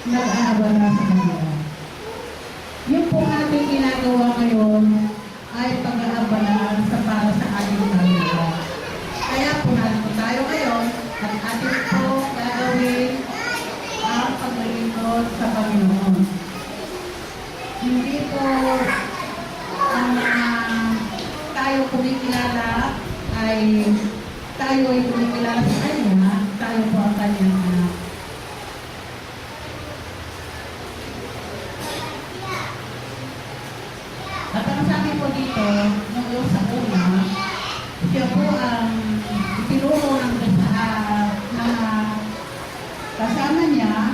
nag-aabala sa kanila. Yung po ating ginagawa ngayon ay pag-aabala sa para sa ating pamilya. Kaya po narito tayo ngayon at ating po gagawin ang paglilingkod sa Panginoon. Hindi po ang tayo kumikilala ay tayo ay kumikilala sa Kanya, tayo po ang Kanyang anak. At ang sabi po dito, nung sa una, siya po ang itinuro ng kasama niya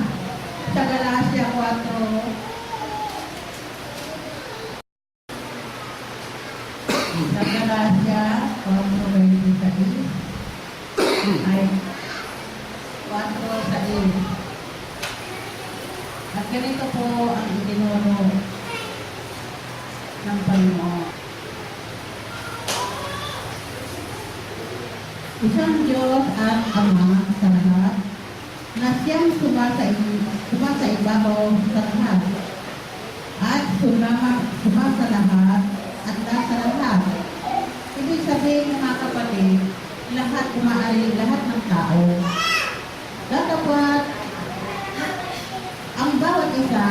sa Galacia 4, sa Galacia 4:26 ay 4:6. At ganito po ang itinuro ng Panginoon. Isang Diyos at Ama sa lahat, na siyang sumasaibabaw sa lahat, at sumasa lahat at nasa lahat. Ibig sabihin mga kapatid, lahat kumaari, lahat ng tao. Dapat ang bawat isa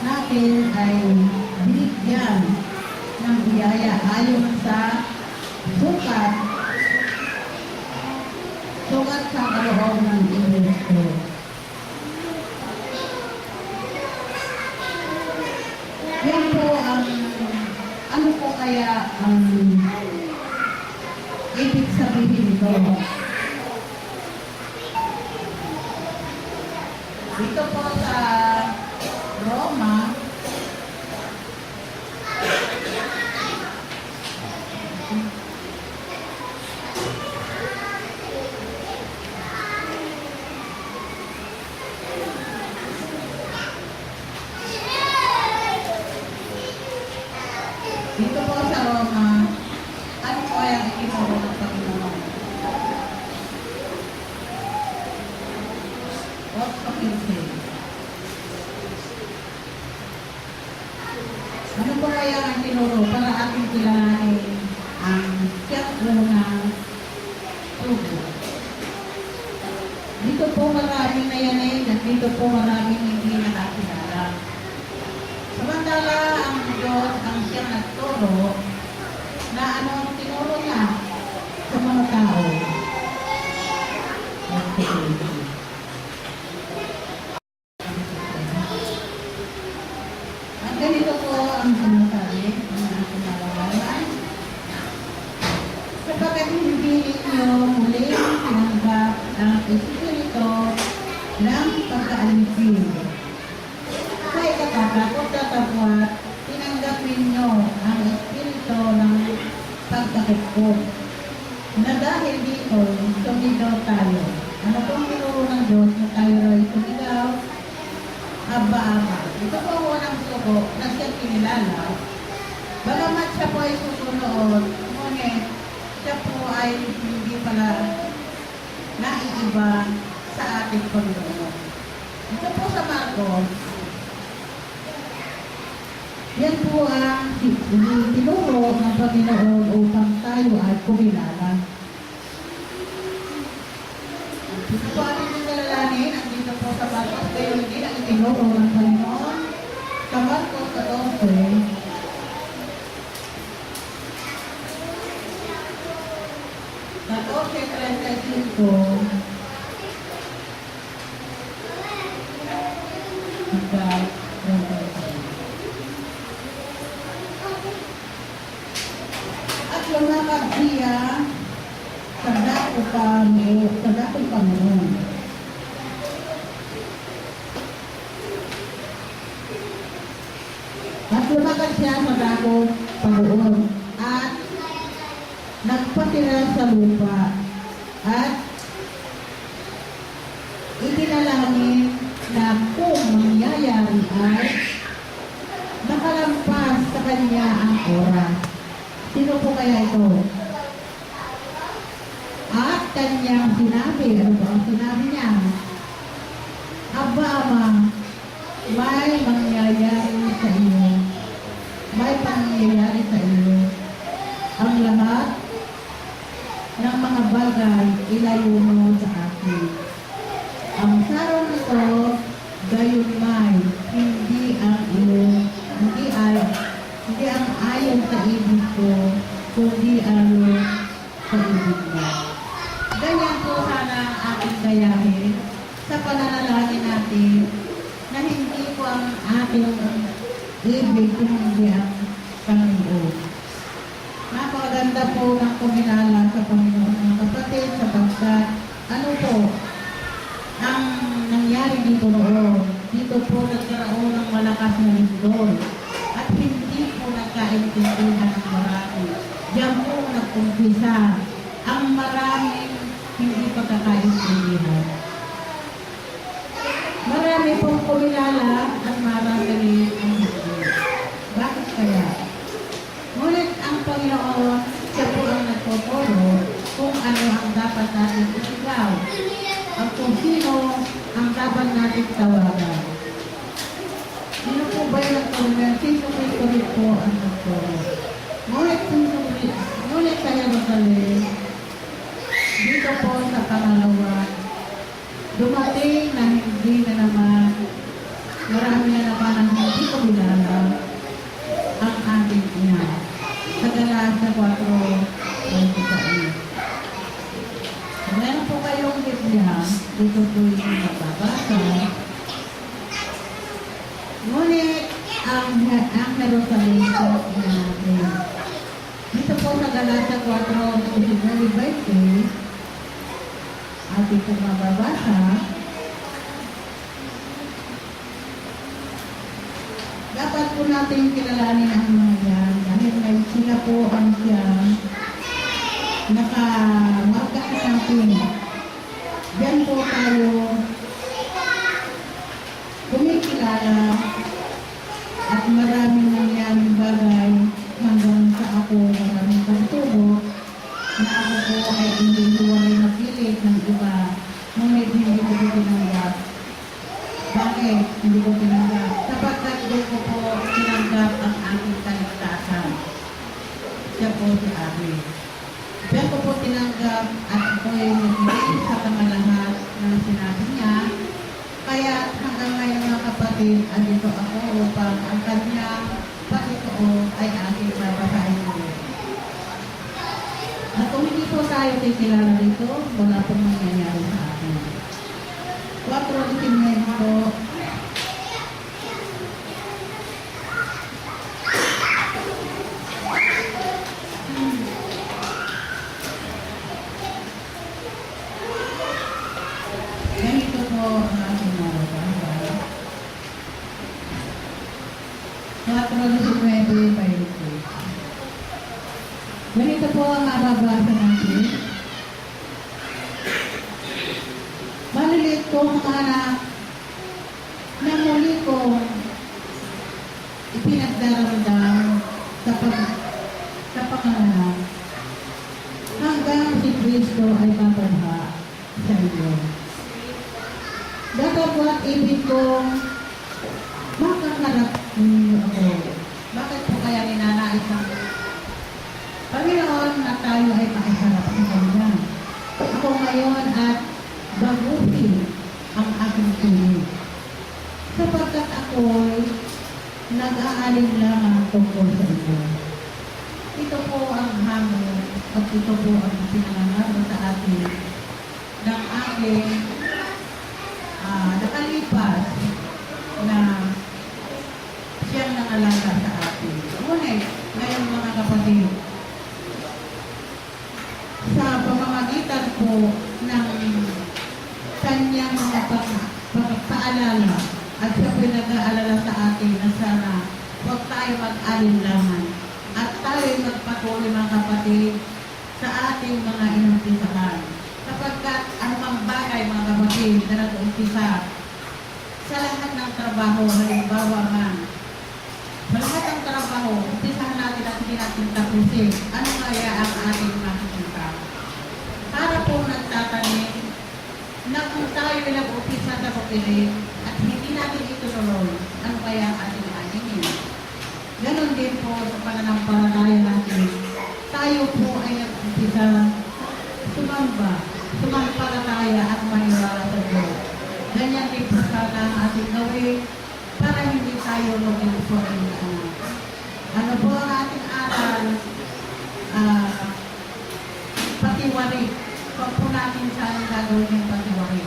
natin ay binigyan ng biyaya ayon sa sukat sa kaloob ng Kristo. Yan po ang ano po kaya ang ibig sabihin nito. Dito po sa Roma, ano po ang itinuro ng Panginoon? What pakinggan? Ano po kaya ang itinuro para ating kilalanin ang siyang unang tubo? Dito po maraming nayanig at dito po maraming hindi nakakilala. Samantala ang Diyos ang siyang nagturo na ano ang tinuro niya sa mga tao. At ganito po ang sinasabi ng ating malalaman. Sapagkat hindi ninyo muling tinanggap ang espiritu ng pagkaalinsin. Sa ikatatakot na tapwat, tinanggap ninyo ang espiritu ng pagkakipot. Na dahil dito, sumigaw tayo. Ano pong tinuro ng Diyos na tayo ay sumigaw? Aba, Ama. Ito po ang unang suko na siya kinilala. Bagamat siya po ay susunod, ngunit siya po ay hindi pala naiiba sa ating Panginoon. Ito po sa Marcos, yan po ang tinuro ng Panginoon upang tayo ay kumilala. Ito po ating nalalanin, ang dito po sa Marcos, kayo hindi ang tinuro ng Panginoon. Sa Marcos 14, at lumakad siya sa dakong Panginoon. At lumakad siya sa dakong Panginoon at nagpatira sa lupa at itinalangin na kung mangyayari ay nakalampas sa kanya ang oras. Sino po kaya ito? At kanyang sinabi, ano po ang sinabi niya? Aba, Ama, may mangyayari sa iyo. May pangyayari sa iyo. Ang lahat ng mga bagay ilayo mo sa akin. Ang sarong ito, gayon may, hindi ang ayon sa ibig ko, kundi ayon sa ibig mo. Ganyan po sana ang ating gayahin sa pananalangin natin na hindi po ang ating ibig kundi ang Panginoon. Napakaganda po ng kuminala sa Panginoon mga kapatid sapagkat ano po ang nangyari dito noon. Dito po nagkaroon ng malakas na lindol at hindi po nagkaintindihan ng marami. Diyan po nag-umpisa ang maraming hindi pagkakaintindihan. Marami pong kumilala at marami rin ang hindi. Bakit kaya? Ngunit ang Panginoon, siya po ang nagtuturo kung ano ang dapat natin isigaw at kung sino ang dapat natin tawagan. Sino po ba yung nagtuturo? Sino po ang nagtuturo? Ngunit sa Jerusalem, dito po sa pangalawa, dumating na hindi na naman, marami na naman ang hindi ko bilala ang ating ina. Sa Galasa 4:26. Meron po kayong Biblia, dito po yung mababasa. Ngunit ang Jerusalem sa ina natin. Dito po sa Galasa 4:20, ating po mababasa. Dapat po natin kilalanin ang mga yan dahil may sila po ang siyang nakamagkaan natin. Diyan po tayo kumikilala at maraming nangyaring bagay hanggang sa ako maraming pagtubok na ako po ay hindi huwalay mapilit ng iba ngunit hindi ko tinanggap. Bakit hindi ko tinanggap? Sapagkat doon ko po tinanggap ang aking kaligtasan. Siya po si Abi. Diyan ko po tinanggap at ako ay nagiging sa kamalahat ng sinabi niya. Kaya hanggang ngayon mga kapatid, andito ako upang ang kanyang pagkakao ay aking babasahin ulit. At kung hindi po tayo kikilala dito, wala pong mangyayari sa akin. 4:19 po. Ganito po ang aking mababasa. 4:19. Ganito po ang mababasa natin. Malilit kong anak na muli kong ipinagdaramdam sa panganak hanggang si Kristo ay mapadha sa iyo. Datapwat ibig kong makaharap ninyo ako. Bakit po kaya ninanais ng Panginoon na tayo ay makiharap sa Kanya? Ako ngayon at baguhin ang aking tuloy. Sapagkat ako'y nag-aalinlangan tungkol sa ito. Ito po ang hamon at ito po ang pinangangaral sa atin ng aking nakalipas na siyang nangalaga sa atin. Ngunit, ngayon mga kapatid, sa pamamagitan po ng kanyang mga pagpaalala at siya po nag-aalala sa atin na sana huwag tayo mag-alinlangan at tayo magpatuloy mga kapatid sa ating mga inumpisahan. Sapagkat anumang bagay mga kapatid na nag-umpisa sa lahat ng trabaho, halimbawa man, sa lahat ng trabaho, umpisahan natin at hindi natin tapusin. Ano kaya ang ating makikita? Para po nagtatanim na kung tayo nag-umpisa sa papilit at hindi natin ituloy, magpatuloy. Ano kaya ang ating aaningin? Ganon din po sa pananampalataya natin. Tayo po ay nag-umpisa sumampalataya at maniwala sa Diyos. Ganyan din po sana ang ating gawin para hindi tayo mag-iupo ng anak. Ano po ang ating aral? Patiwari. Huwag po natin sana gagawin yung patiwari.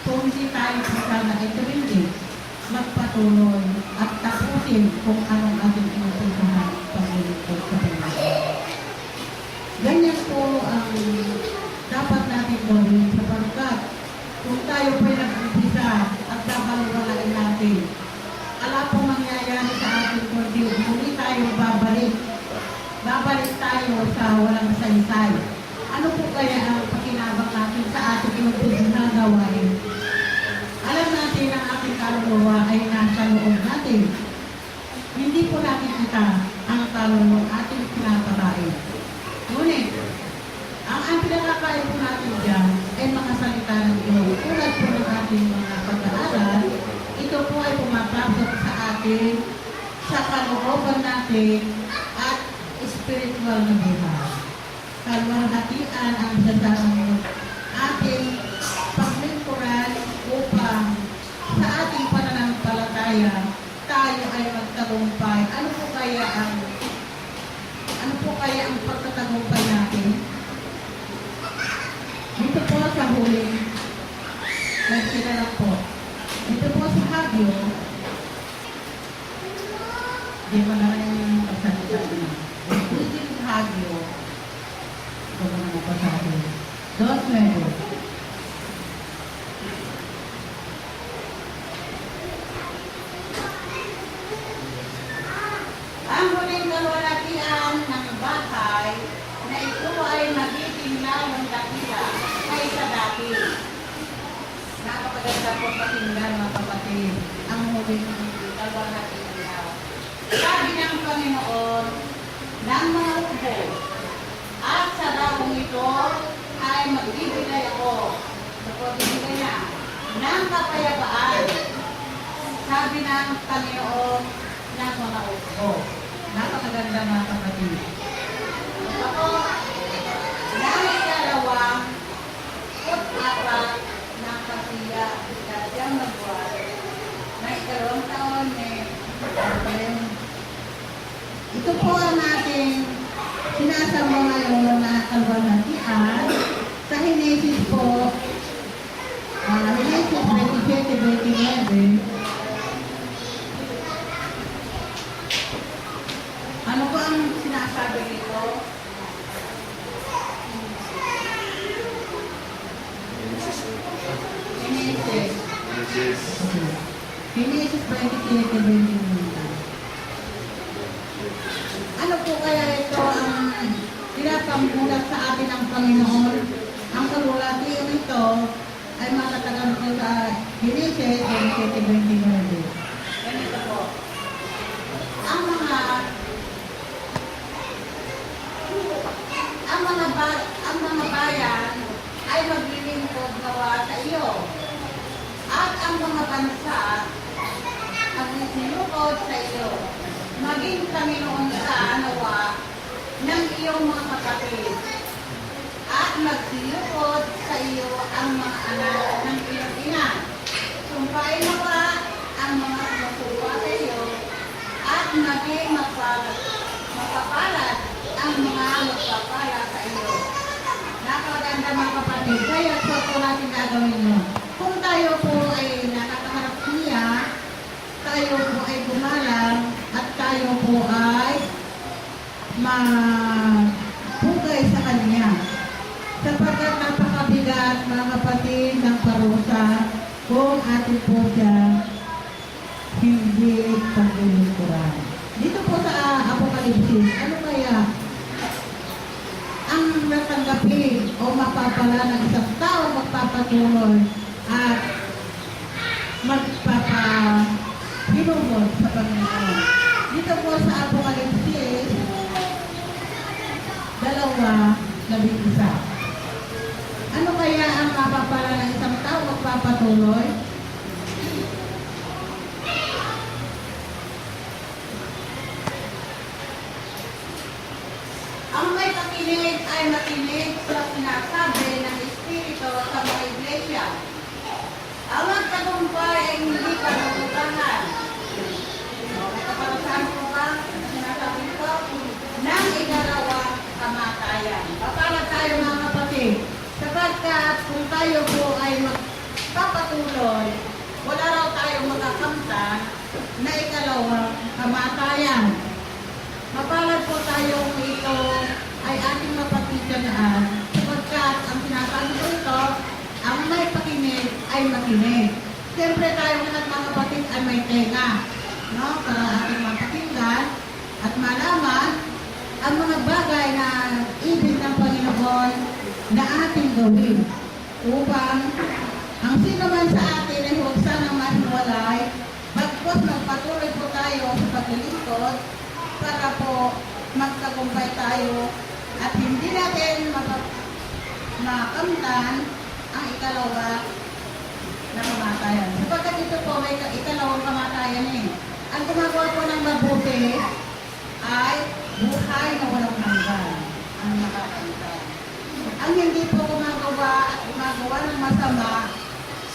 Kung hindi tayo po sana ay tumindi, magpatuloy at tapusin kung anong ating inutusan paglilingkod sa Panginoon. Ganyan po ang dapat natin gawin sapagkat kung tayo po ay nag-umpisa at babaliwalain natin, ala po mangyayari sa ating kundi, muli tayo babalik. Babalik tayo sa walang saysay. Ano po kaya ang pakinabang natin sa ating inutusan na gawain? Alam natin ang ating kaluluwa ay nasa loob natin. Hindi po nakikita ang kaluluwa ating pinapakain. Ngunit, ang pinakakain po natin dyan ay mga salita ng Diyos. Tulad po ng ating mga pag-aaral, ito po ay pumapasok sa atin, sa kalooban natin, at spiritual na buhay. Kalwalhatian ang sasama ating paglingkuran upang sa ating pananampalataya tayo ay magtagumpay. Ano po kaya ang pagtatagumpay natin? Dito po sa huling nagsira lang po. Dito po sa Hagyo, di ba na rin pagsalita na. Dito sa Hagyo, ito ba naman pasabi? 2:9. Ang huling kalwalatian ng bahay na ito ay magiging lalong dakila kaysa dati. Nakapaganda po pakinggan mga kapatid ang huling kalwalatian daw. Sabi ng Panginoon ng mga ubo at sa dahong ito ay magbibigay ako sa pagbibigay niya ng kapayapaan. Sabi ng Panginoon ng mga ubo. Napakaganda mga kapatid. Ako, ng ikalawang at-apat ng kasiya siyang nagbuhat na ikalawang taon ito po ang ating sinasama ngayon na kalwalhatian sa Henesis po, Henesis 27:29. Ano po ang sinasabi dito? Henesis 27:29. Ano po kaya ito ang pinapamulat sa atin ng Panginoon? Ang kalwalhatian nito ay matatagal po sa Henesis 27:29. Ganito po. Ang mga bayan ay maglilingkod gawa sa iyo. At ang mga bansa ang sinukod sa iyo. Maging Panginoon sa nawa ng iyong mga kapatid. At magsiyukod sa iyo ang mga anak ng iyong ina. Sumpain mo ba ang mga sumpa sa iyo at maging magpapalad ang mga magpapala sa iyo. Napakaganda mga kapatid. Kaya po natin gagawin mo. Kung tayo po ay nakakaharap niya, tayo po ay gumalang at tayo po ay mapugay sa kanya. Sapagkat napakabigat mga kapatid ng parusa kung atin po siya hindi paglilingkuran. Dito po sa Apokalipsis, ano kaya ang natanggapin o mapapala ng isang tao magpapatuloy at magpapahinungod sa Panginoon? Dito po sa Apokalipsis 2:11. Ano kaya ang mapapala ng isang tao magpapatuloy? sapagkat kung tayo po ay magpapatuloy, wala raw tayong makakamtan na ikalawang kamatayan. Mapalad po tayong ito ay ating mapagtityaan sapagkat ang sinasabi ko ito, ang may pakinig ay makinig. Siyempre tayo mga kapatid ay may tenga, no? Para ating mapakinggan at malaman ang mga bagay na ibig ng Panginoon na ating gawin upang ang sino man sa atin ay huwag sanang mahiwalay, bagkos magpatuloy po tayo sa paglilingkod para po magtagumpay tayo at hindi natin makamtan ang ikalawa na kamatayan. Sapagkat ito po may ikalawang kamatayan eh. Ang gumagawa po ng mabuti ay buhay na walang hanggan ang makakamtan. Ang hindi po gumagawa at gumagawa ng masama,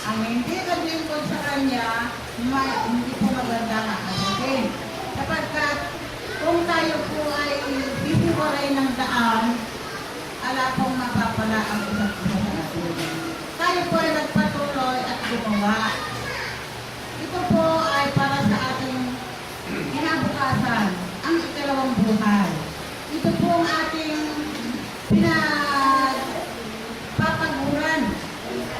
ang hindi naglingkod sa Kanya, hindi po maganda na atin. Sapagkat kung tayo po ay bisiwaray ng daan, ala pong mapapala ang isa't isa sa atin. Tayo po ay nagpatuloy at gumawa. Ito po ay para sa ating kinabukasan, ang ikalawang buhay. Ito po ang ating pinagpapaguran.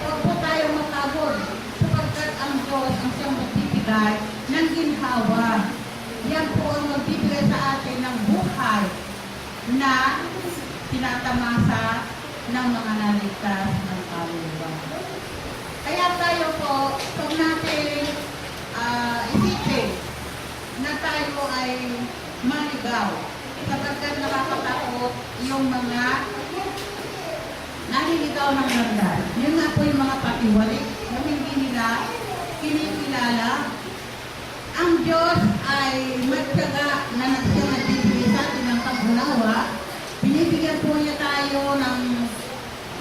Huwag po tayo matagod sapagkat ang Diyos ang siyang magbibigay ng ginhawa. Yan po ang magbibigay sa atin ng buhay na tinatamasa ng mga naligtas ng kaluluwa. Kaya tayo po, kung natin isipin na tayo ay manigaw, sapagkat nakakatakot yung mga naliligaw ng landas. Yun nga po yung mga patiwalik na hindi nila kinikilala. Ang Diyos ay magtyaga na nagbibigay sa atin ng pag-unawa. Binibigyan po niya tayo ng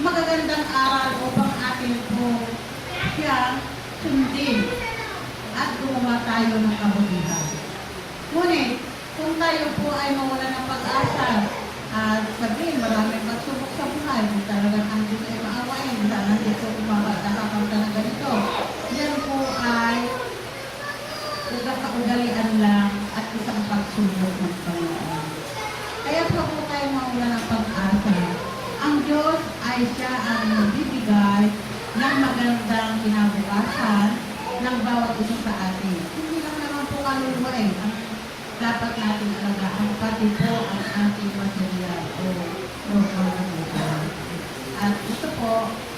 magagandang aral upang atin po siya sundin at gumawa tayo ng kabutihan. Ngunit, kung tayo po ay mawala ng pag-asa at sabihin maraming magsubok sa buhay, kung talagang ang Diyos ay maawain, sana dito nakakanta ng ganito. Yan po ay kaugalian lang at isang pagsubok ng Panginoon. Kaya po tayo mawala ng pag-asa. Ang Diyos ay siya ang nagbibigay ng magandang kinabukasan ng bawat isa sa atin. Hindi lang naman po kaluluwa eh. Ang dapat natin alagaan, pati po ang ating material o kaluluwa. At ito po,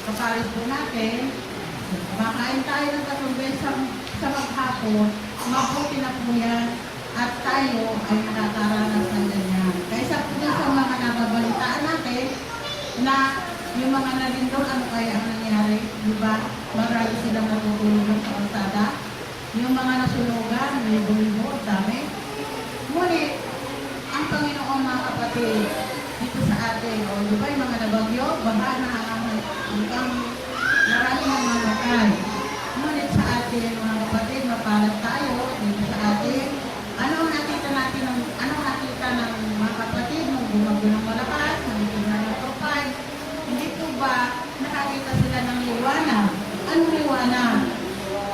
kapalit po natin, makain tayo ng katumbay sa maghapon, mabuti na po yan, at tayo ay nakakaranas ng ganyan. Kaysa po sa mga nababalitaan natin na yung mga nalindol, ano kaya ang nangyari? Diba? Marami silang natutulog sa kalsada. Yung mga nasunugan, may bulibo, dami. Ngunit, ang Panginoon mga kapatid, dito sa atin, o diba yung mga nabagyo, baha na hanggang marami ng mamatay. Ngunit sa atin, mga kapatid, mapalad tayo dito sa atin. Ano nakita ng mga kapatid nung bumagyo ng malakas, nangituna ng tropay? Hindi po ba nakakita sila ng liwanag? Anong liwanag?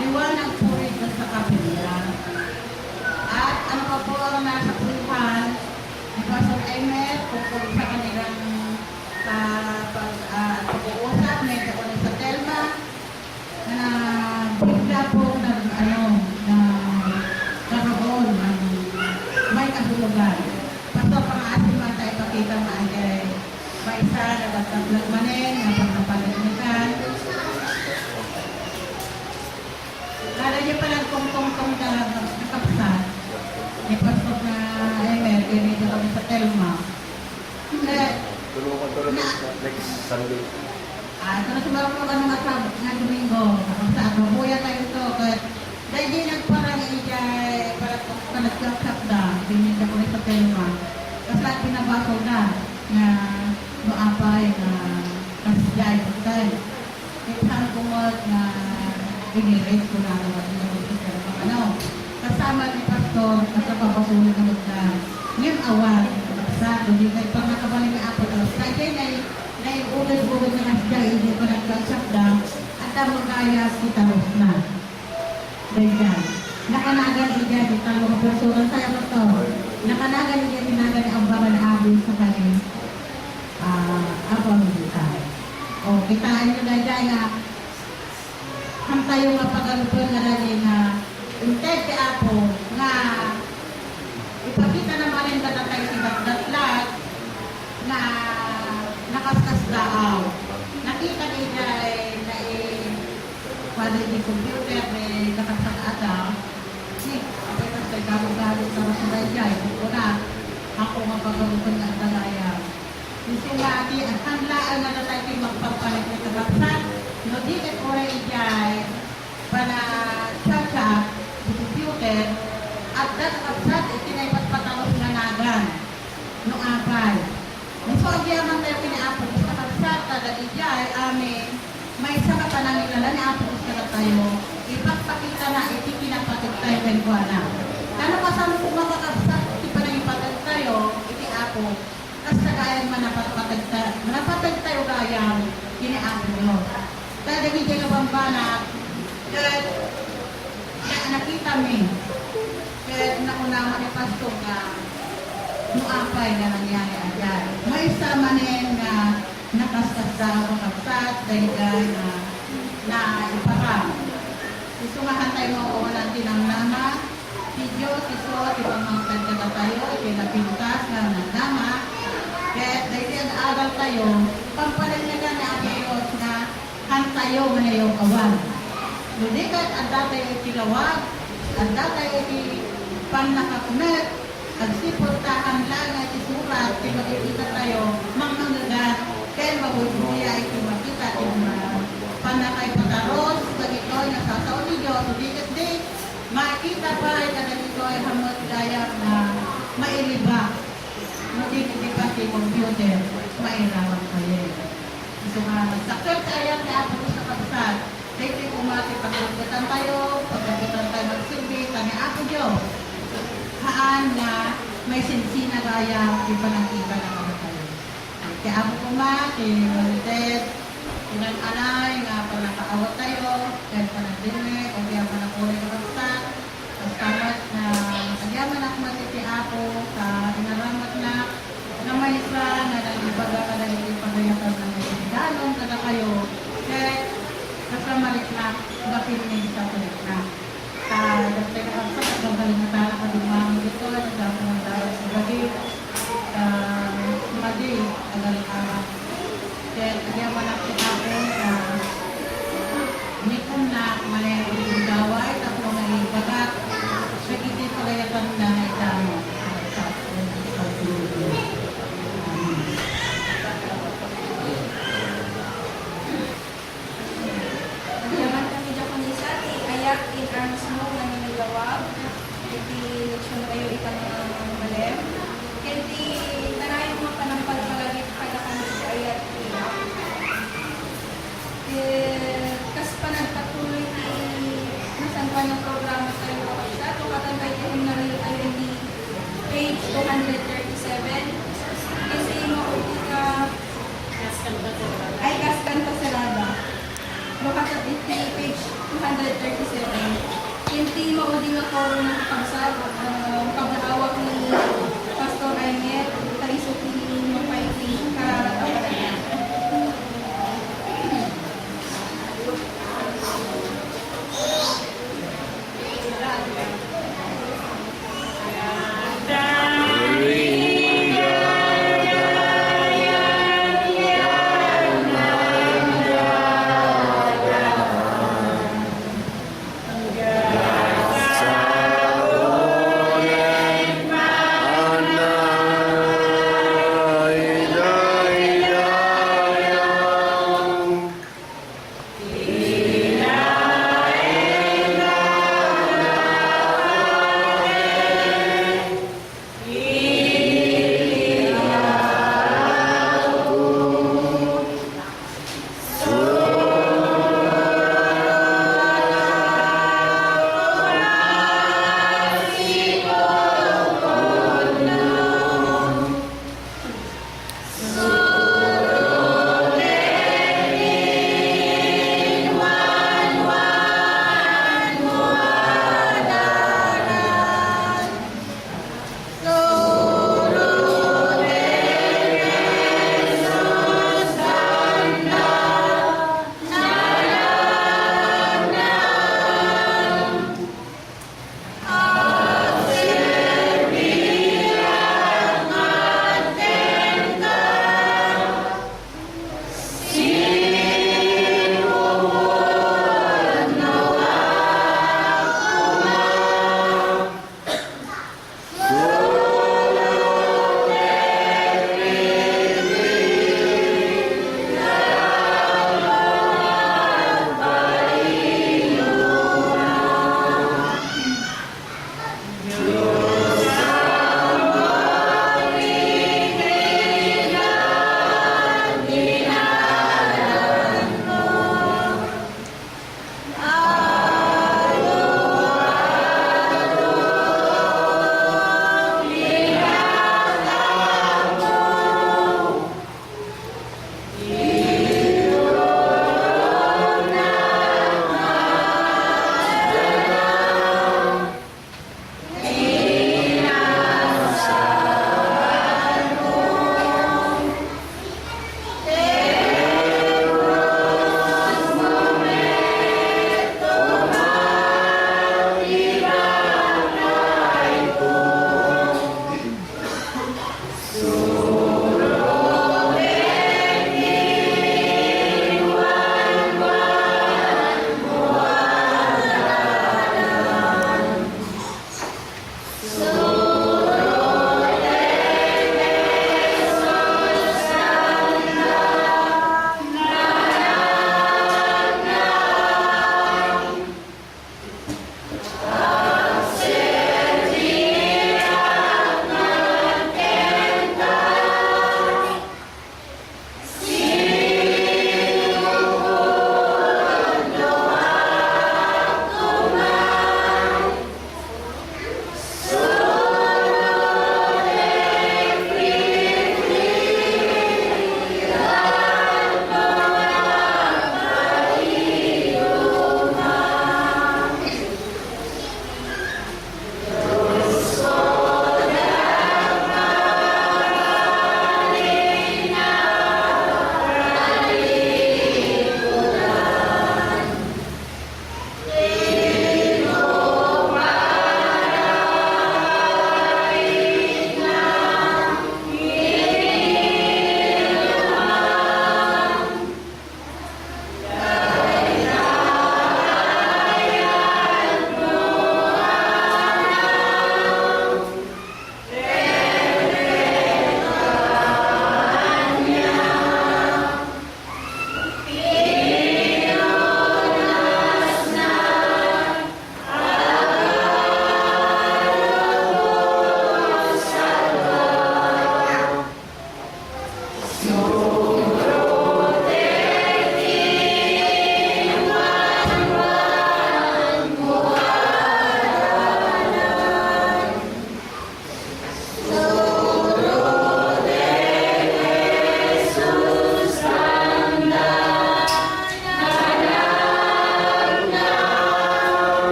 Liwanag po rin sa kapilya. At ano pa po ang nasa puluhan ni Pastor Emer tungkol sa kanilang pag-uusap na ito sa Telma na bigla po nagkaroon ng may kahulugan. Pastor, pang-asin man tayo pakita maagay. May isa na pagkablag manin, na pagkapalinikan. Lala niya palang kung nakapsan ni Pastor na Emer, ganito kami sa Telma. Tulungan ko rin next Sunday. Terus baru kalau nga Domingo, sa mabuya tayo ito. Dahil di nagparang ijay para panagkakap da, binigyan ko rin sa Telma. Kasi lahat pinabaso na maapay na kasijay sa tayo. Kaya kumot na inirate ko na kasama ni Pastor at napapasulit na magdaan. Ngayon awan, sa hindi kayo pag nakabalik na apo daw. Kaya ugad-ugad na asya hindi pa nagkagsakda at ang magayas kita na. Ganyan. Nakanagan iya di talo ka persona saya mo to. Nakanagan iya dinagan ang baban abin sa kanin. Apa kita. O kitaan nyo na dyan nga ang tayo nga pag-alupon na rin nga inted ka ako nga ipakita naman rin katatay si Bagdatlat na nakaskas daaw. Nakita niya na pwede di computer nakasakada. Abay na sa gamo-galo sa masulay ito na ako nga pag-alupon nga ang dalaya. Gusto nga ati ang handlaan na tayo magpapalit na kabaksan. No di ka oray ijay para chat di computer at dat kabsat itinay patpatalos nga nagan no apay. So ang diyaman tayo kinaapos sa kabsat tada ijay amin may isa ka panangilala ni apos ka tayo ipagpakita na iti pinapatid tayo benkuana. Ano kasama kung makakabsat iti panangipatid tayo iti apos kas tagayan manapatag tayo gayang kiniapon nyo. Kaya daging dyan ang bambana, kaya nakita mi, kaya nakunaman ni Pastor nga nuapay na nangyari agad. May isa manin na nakasasda o kapsat, dahil na iparang. Gusto nga hantay mo o walang tinangnama, video, tiso, ibang mga kagdaga tayo, itinapintas nga nangnama, kaya dahil ang aral tayo, pampalinyagan na ang Diyos na hantayo manayaw kawan. Ludikat ang datay ay tilawag, ang datay ay panakakumet, ang sipuntahan lang at isurat, makikita tayo, manghangagat, kaya mabubuya ay makita, panakay pataros, pag-ito ay nasasaon ni Diyos, ludikat din, makikita pa ay kanalito ay hamot dayak na mailibak. Hindi pa si computer, mairawan kayo. So, sakit sa ayan na ako sa kapsat. Dahil kumati pagkagutan tayo, pagkagutan tayo magsilbi, tani ako Diyos. Haan na may sinsina gaya, di pa nakita na kami tayo. Kaya ako kumati, malited, unang anay, nga pa nakaawat tayo, kaya pa nagdine, o kaya pa nakulit ang kapsat. Tapos tamat na nagyaman ako matiti ako sa inaramat na may isa na nag-ibaga ka na ipagayakan ng ganong kada kayo. Kaya kasamalit na bakit niya sa kulit na. Sa dati na kapsa, pagbabaling na tala ka dumang dito, nagdamo ng dara sa gabi. Madi, agaling araw. Kaya nagyaman ako ako sa nikom na malayo yung gaway, tapos na ibagat. Nagiging pagayatan na itamo. Naman kami dyan kung isa, ayak in arms mo na nilawag. Hindi leksyon kayo ikang malem. Hindi tanayin mo pa ng pagpalagit kada kami sa ayak iyak. Kas pa nagpatuloy ni nasan pa ng programa tayo kapagsa. Kung katangkay kayo na rin tayo hindi page 237. Kasi mauti ka ay kaskan pa sarada. Makasat iti page 237. Hindi maudi nga koro ng pagsag pagdahawak ni Pastor Aynet taisok ni mapaiti kararatapan niya. Sa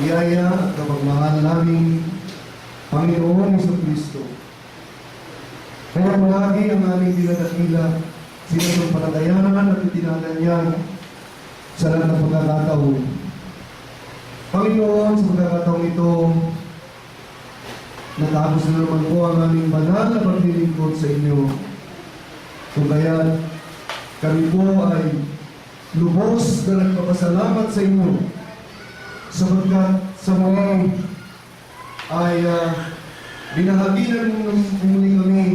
biyaya at kapagmahal naming Panginoon Jesucristo. Kaya malagi ang aming dinadakila, sinasampalatayanan at itinatanyag sa lahat ng pagkakataon. Panginoon, sa pagkakataon ito, natapos na naman po ang aming banal na paglilingkod sa inyo. Kung kaya kami po ay lubos na nagpapasalamat sa inyo sapagkat sa mga ay binahaginan muli kami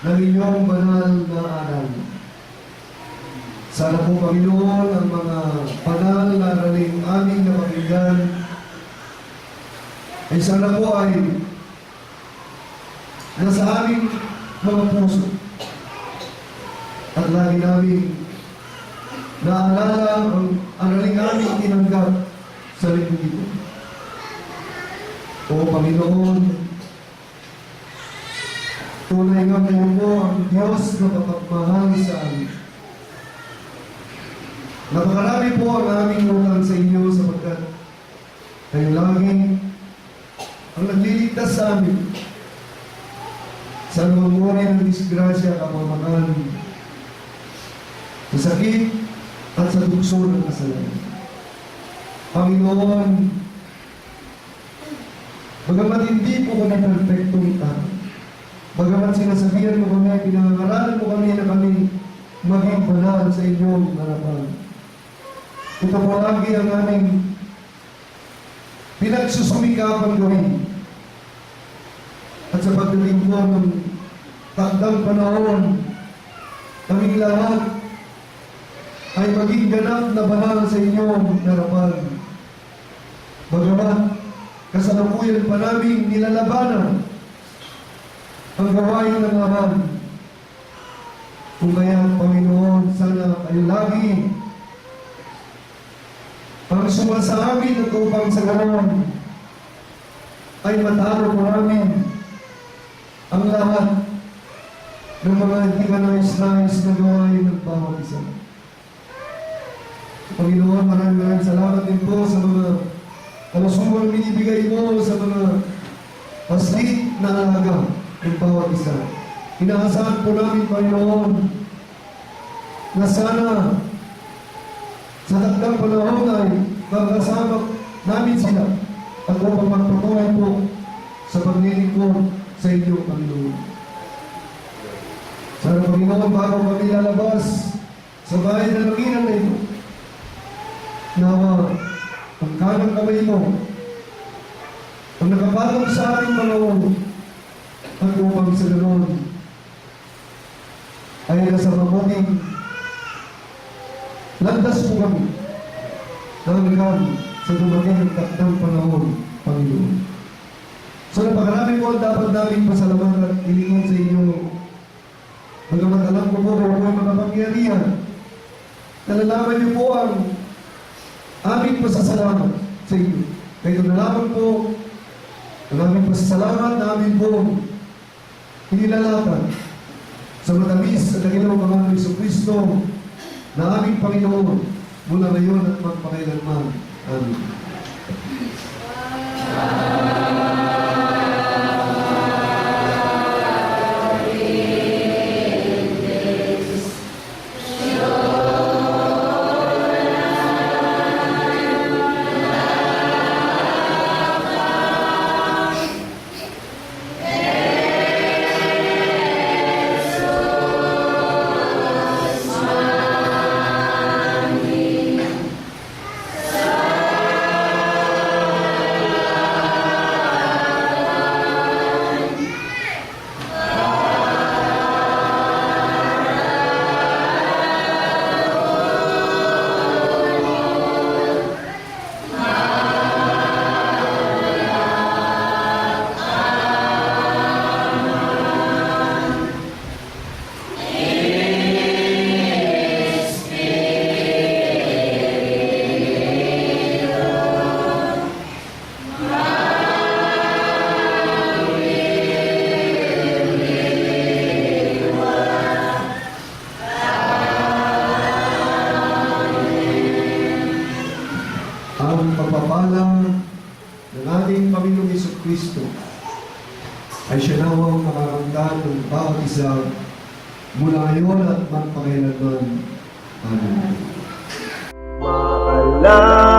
ng inyong banal na aral. Sana po, Panginoon, ang mga banal na araling aming napakinggan ay sana po ay nasa aming mga puso at lagi namin naalala ang araling aming tinanggap sa lingkod ito. O Panginoon, tunay nga kayo po ang Diyos na kapagmahal sa amin. Napakarami po ang aming utang sa inyo sapagkat kayo lagi ang nagliligtas sa amin sa anumang uri ng disgrasya, kapamakan, sa sakit at sa tukso ng kasalanan. Panginoon, bagamat hindi po kami perfectong tao, bagamat sinasabihan mo kami, pinangangaralan mo kami na kami maging banal sa inyong harapan. Ito po lagi ang aming pinagsusumikapan gawin. At sa pagdalingkod ng takdang panahon, kaming lahat ay maging ganap na banal sa inyong harapan. Bagamat kasalukuyan pa namin nilalabanan ang gawain ng Ama. Kung kaya, Panginoon, sana kayo lagi ang sumasa amin at upang sa ganoon ay matalo po namin ang lahat ng mga hindi ka nais-nais na gawain ng bawat isa. Panginoon, maraming salamat din po sa mga kalusugan binibigay mo sa mga paslit na alaga ng bawat isa. Inaasahan po namin, Panginoon, na sana sa takdang panahon ay magkasama namin sila at upang magpatuloy po sa paglilingkod sa inyo, Panginoon. Sana, Panginoon, bago kami lalabas sa bahay na langinan na ito, nawa ang kanang kamay mo ang nakapatong sa ating panahon at upang sa ganoon ay nasa mabuting landas po kami hanggang sa dumating ang takdang panahon, Panginoon. So napakarami po ang dapat namin pasalamatan at ilingon sa inyo. Bagamat alam ko po kung may makapangyarihan, nalalaman niyo po ang aming pasasalamat sa inyo. Kaya nalaman po ang aming pasasalamat na amin po inilalatan sa matamis at dakilang Panginoon Jesucristo na aming Panginoon mula ngayon at magpakailanman. Amen. nawang makaramdam ng bawat isa mula ngayon at magpakailanman. Amen. Maalala